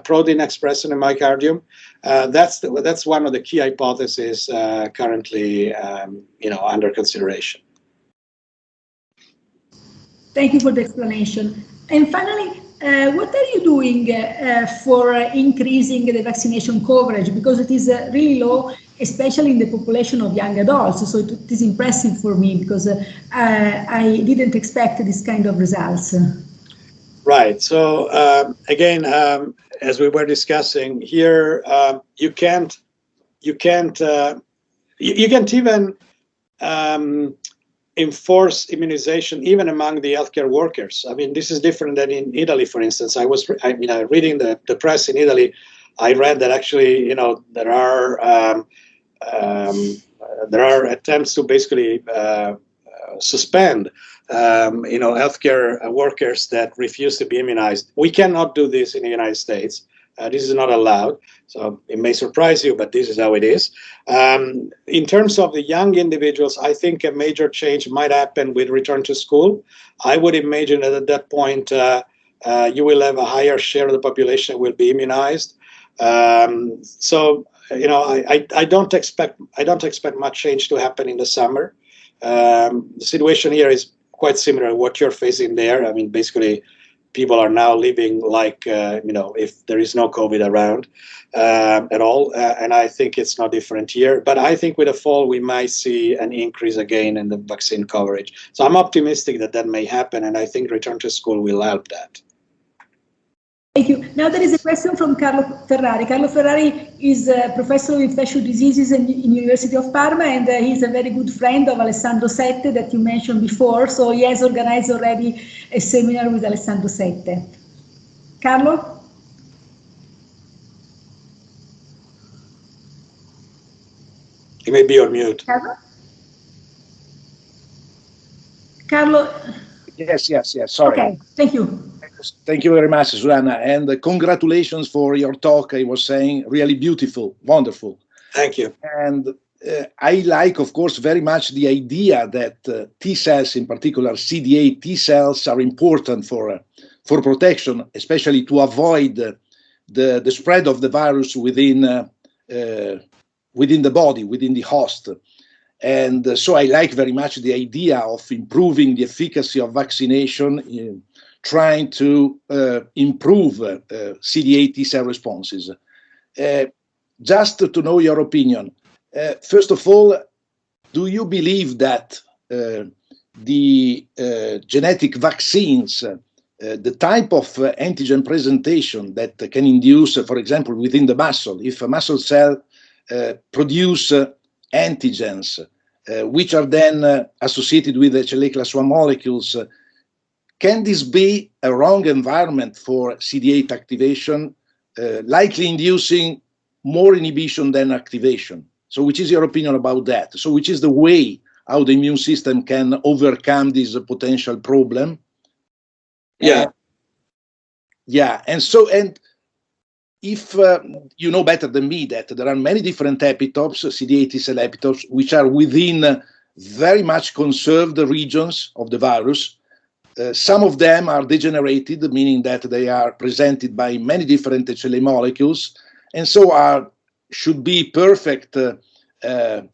S1: protein expressed in the myocardium. That's one of the key hypotheses currently under consideration.
S2: Thank you for the explanation. And finally, what are you doing for increasing the vaccination coverage? Because it is really low, especially in the population of young adults. So it is impressive for me because I didn't expect this kind of results.
S1: Right. So again, as we were discussing here, you can't even enforce immunization even among the healthcare workers. I mean, this is different than in Italy, for instance. I was reading the press in Italy. I read that actually, there are attempts to basically suspend, healthcare workers that refuse to be immunized. We cannot do this in the United States. This is not allowed. So it may surprise you, but this is how it is. In terms of the young individuals, I think a major change might happen with return to school. I would imagine that at that point, you will have a higher share of the population that will be immunized. So I don't expect much change to happen in the summer. The situation here is quite similar to what you're facing there. I mean, basically, people are now living like, if there is no COVID around at all. And I think it's not different here. But I think with the fall, we might see an increase again in the vaccine coverage. So I'm optimistic that that may happen. And I think return to school will help that.
S2: Thank you. Now there is a question from Carlo Ferrari. Carlo Ferrari is a professor of infectious diseases in University of Parma, and he's a very good friend of Alessandro Sette that you mentioned before. So he has organized already a seminar with Alessandro Sette. Carlo?
S1: You may be on mute.
S2: Carlo? Carlo?
S3: Yes, sorry.
S2: Okay, thank you.
S3: Thank you very much, Susanna, and congratulations for your talk. I was saying, really beautiful, wonderful.
S1: Thank you.
S3: And I like, of course, very much the idea that T cells, in particular CD8 T cells, are important for protection, especially to avoid the spread of the virus within the body, within the host. And so I like very much the idea of improving the efficacy of vaccination, trying to improve CD8 T cell responses. Just to know your opinion, first of all, do you believe that the genetic vaccines, the type of antigen presentation that can induce, for example, within the muscle, if a muscle cell produce antigens, which are then associated with HLA class I molecules, can this be a wrong environment for CD8 activation, likely inducing more inhibition than activation? So which is your opinion about that? So which is the way how the immune system can overcome this potential problem?
S1: Yeah.
S3: And if you know better than me that there are many different epitopes, CD8 T cell epitopes, which are within very much conserved regions of the virus. Some of them are degenerated, meaning that they are presented by many different HLA molecules, and so should be perfect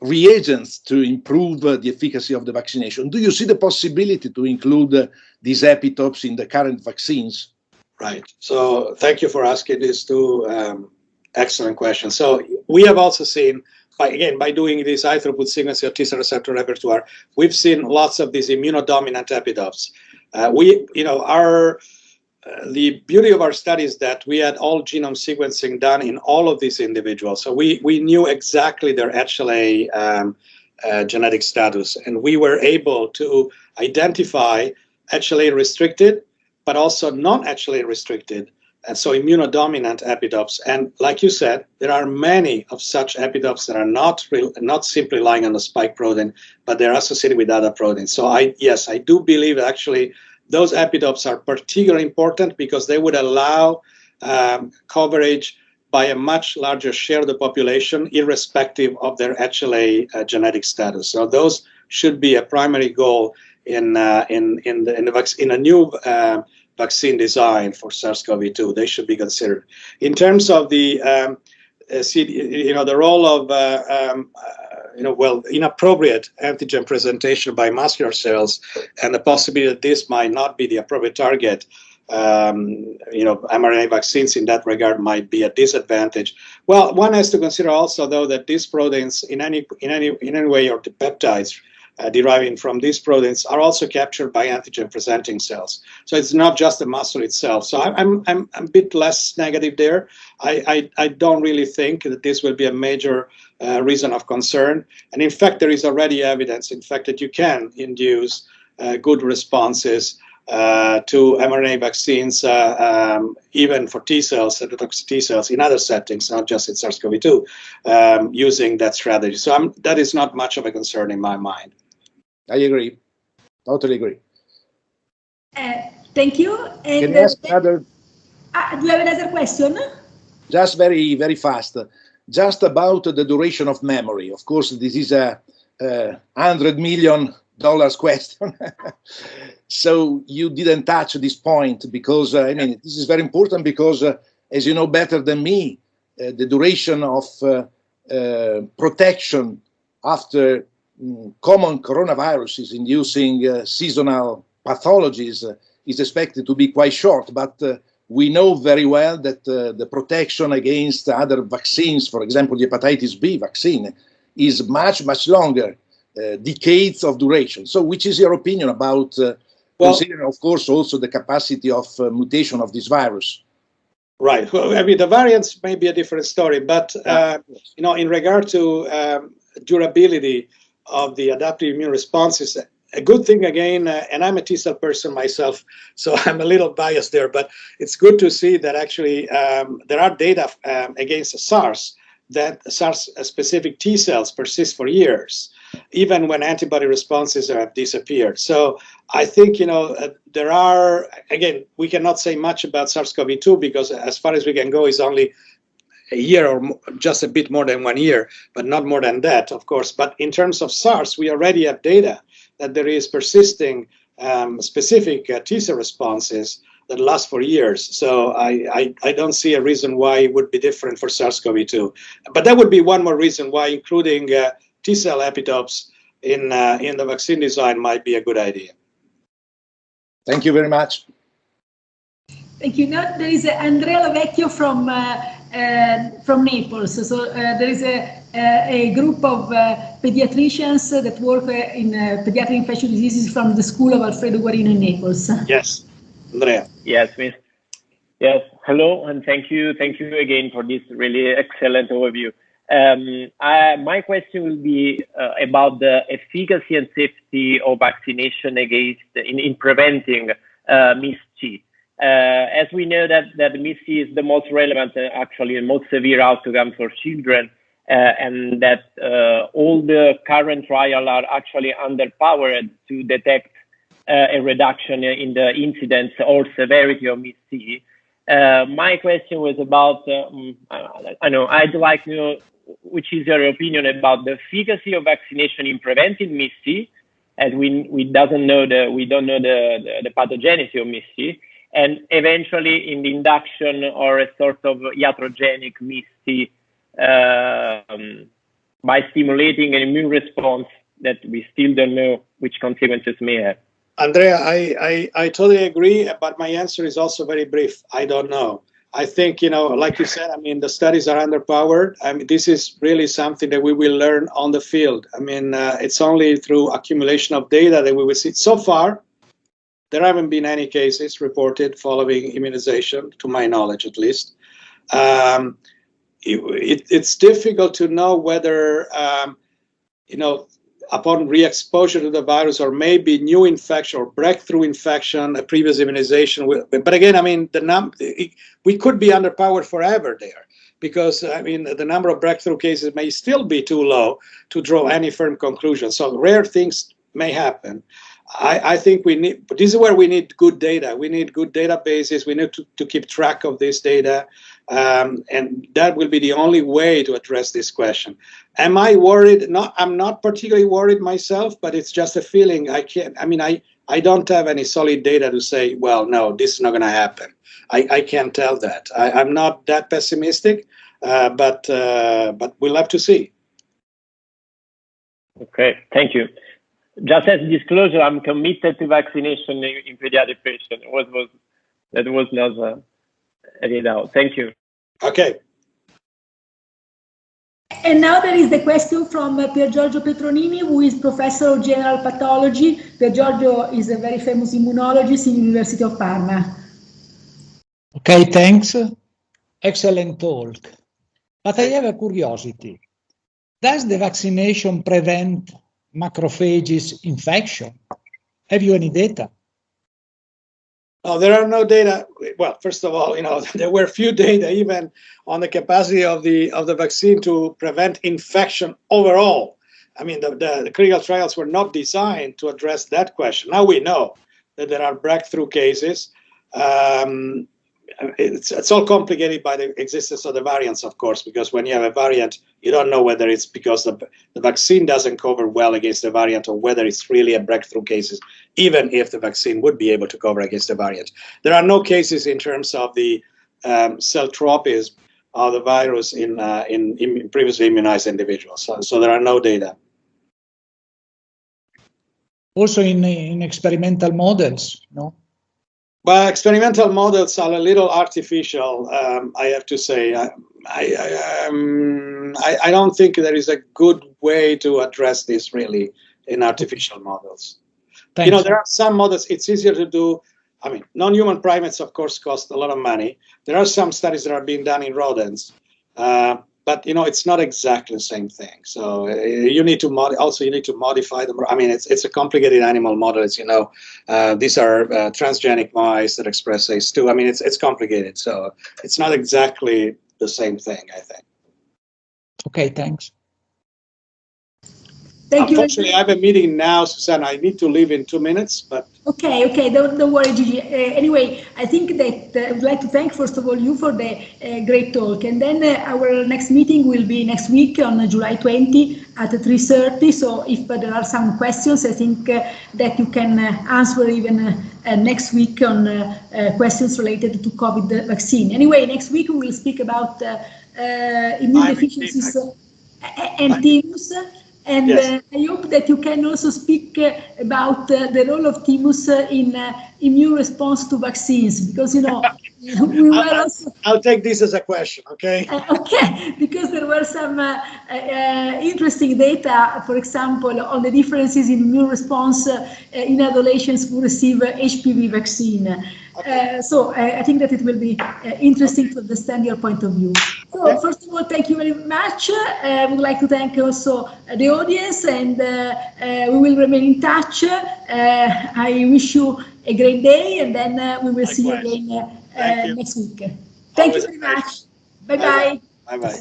S3: reagents to improve the efficacy of the vaccination. Do you see the possibility to include these epitopes in the current vaccines?
S1: Right. So thank you for asking these two excellent questions. So we have also seen, by doing this high throughput sequencing of T cell receptor repertoire, we've seen lots of these immunodominant epitopes. The beauty of our study is that we had all genome sequencing done in all of these individuals. So we knew exactly their HLA genetic status, and we were able to identify HLA restricted, but also non-HLA restricted, and so immunodominant epitopes. And like you said, there are many of such epitopes that are not simply lying on the spike protein, but they're associated with other proteins. So I do believe actually those epitopes are particularly important because they would allow coverage by a much larger share of the population, irrespective of their HLA genetic status. So those should be a primary goal in a new vaccine design for SARS-CoV-2. They should be considered. In terms of the the role of inappropriate antigen presentation by muscular cells and the possibility that this might not be the appropriate target, mRNA vaccines in that regard might be a disadvantage. Well, one has to consider also, though, that these proteins in any way, or the peptides deriving from these proteins, are also captured by antigen presenting cells. So it's not just the muscle itself. So I'm a bit less negative there. I don't really think that this will be a major reason of concern. And in fact, there is already evidence, in fact, that you can induce good responses to mRNA vaccines, even for T cells, cytotoxic T cells, in other settings, not just in SARS-CoV-2, using that strategy. So that is not much of a concern in my mind.
S3: I agree. Totally agree.
S2: Thank you. And
S3: can I ask another?
S2: Do you have another question?
S3: Just very, very fast. Just about the duration of memory. Of course, this is a $100 million question. So you didn't touch this point because, this is very important because, as you know better than me, the duration of protection after common coronaviruses inducing seasonal pathology is expected to be quite short, but we know very well that the protection against other vaccines, for example, the hepatitis B vaccine, is much, much longer, decades of duration. So which is your opinion about, considering, of course, also the capacity of mutation of this virus?
S1: Right. Well, I mean, the variants may be a different story, but you know, in regard to durability of the adaptive immune responses, a good thing again, and I'm a T-cell person myself, so I'm a little biased there, but it's good to see that actually there are data against SARS, that SARS-specific T-cells persist for years, even when antibody responses have disappeared. So I think, you know, there are, again, we cannot say much about SARS-CoV-2 because as far as we can go is only a year or just a bit more than 1 year, but not more than that, of course. But in terms of SARS, we already have data that there is persisting specific T-cell responses that last for years. So I don't see a reason why it would be different for SARS-CoV-2. But that would be one more reason why including T-cell epitopes in the vaccine design might be a good idea.
S3: Thank you very much.
S2: Thank you. Now there is Andrea Lavecchio from Naples. So there is a group of pediatricians that work in pediatric infectious diseases from the School of Alfredo Guarino in Naples.
S1: Yes, Andrea.
S4: Yes, Miss. Yes, hello, and thank you again for this really excellent overview. My question will be about the efficacy and safety of vaccination against in preventing MIS-C. As we know that MIS-C is the most relevant, actually, and most severe outcome for children, and that all the current trials are actually underpowered to detect a reduction in the incidence or severity of MIS-C. My question was about, I'd like to know which is your opinion about the efficacy of vaccination in preventing MIS-C, as we don't know the pathogenicity of MIS-C, and eventually in the induction or a sort of iatrogenic MIS-C by stimulating an immune response that we still don't know which consequences may have.
S1: Andrea, I totally agree, but my answer is also very brief. I don't know. I think, you know, like you said, I mean, the studies are underpowered. I mean, this is really something that we will learn on the field. I mean, it's only through accumulation of data that we will see. So far, there haven't been any cases reported following immunization, to my knowledge at least. It's difficult to know whether, you know, upon re-exposure to the virus or maybe new infection or breakthrough infection, a previous immunization. But again, I mean, we could be underpowered forever there because, I mean, the number of breakthrough cases may still be too low to draw any firm conclusion. So rare things may happen. I think this is where we need good data. We need good databases. We need to keep track of this data. And that will be the only way to address this question. Am I worried? No, I'm not particularly worried myself, but it's just a feeling. I don't have any solid data to say, well, no, this is not going to happen. I can't tell that. I'm not that pessimistic, but we'll have to see.
S4: Okay, thank you. Just as disclosure, I'm committed to vaccination in pediatric patients. That was not read out. Thank you.
S1: Okay.
S2: And now there is the question from Pier Giorgio Petronini, who is Professor of General Pathology. Pier Giorgio is a very famous immunologist in the University of Parma.
S5: Okay, thanks. Excellent talk. But I have a curiosity. Does the vaccination prevent macrophages infection? Have you any data?
S1: No, there are no data. Well, first of all, you know, there were few data even on the capacity of the vaccine to prevent infection overall. I mean, the clinical trials were not designed to address that question. Now we know that there are breakthrough cases. It's all complicated by the existence of the variants, of course, because when you have a variant, you don't know whether it's because the vaccine doesn't cover well against the variant or whether it's really a breakthrough cases, even if the vaccine would be able to cover against the variant. There are no cases in terms of the cell tropism of the virus in previously immunized individuals. So there are no data.
S5: Also in experimental models, no?
S1: Well, experimental models are a little artificial, I have to say. I don't think there is a good way to address this really in artificial models.
S5: Thanks.
S1: You know, there are some models, it's easier to do. I mean, non-human primates, of course, cost a lot of money. There are some studies that are being done in rodents, but you know, it's not exactly the same thing. So you need to you need to modify them. I mean, it's a complicated animal model, as you know. These are transgenic mice that express ACE2. I mean, it's complicated. So it's not exactly the same thing, I think.
S5: Okay, thanks.
S2: Thank you.
S1: Unfortunately, I have a meeting now, Susanna. I need to leave in 2 minutes, but.
S2: Okay, don't worry, Gigi. Anyway, I think that I would like to thank, first of all, you for the great talk. And then our next meeting will be next week on July 20 at 3:30. So if there are some questions, I think that you can answer even next week on questions related to COVID vaccine. Anyway, next week we will speak about immune deficiencies and thymus. And
S1: yes.
S2: I hope that you can also speak about the role of thymus in immune response to vaccines, because, you know, we were also...
S1: I'll take this as a question, okay?
S2: Okay, because there were some interesting data, for example, on the differences in immune response in adolescents who receive HPV vaccine. Okay. So I think that it will be interesting to understand your point of view. So first of all, thank you very much. I would like to thank also the audience, and we will remain in touch. I wish you a great day, and then we will see you again next week. Thank you very much. Bye-bye.
S1: Bye-bye.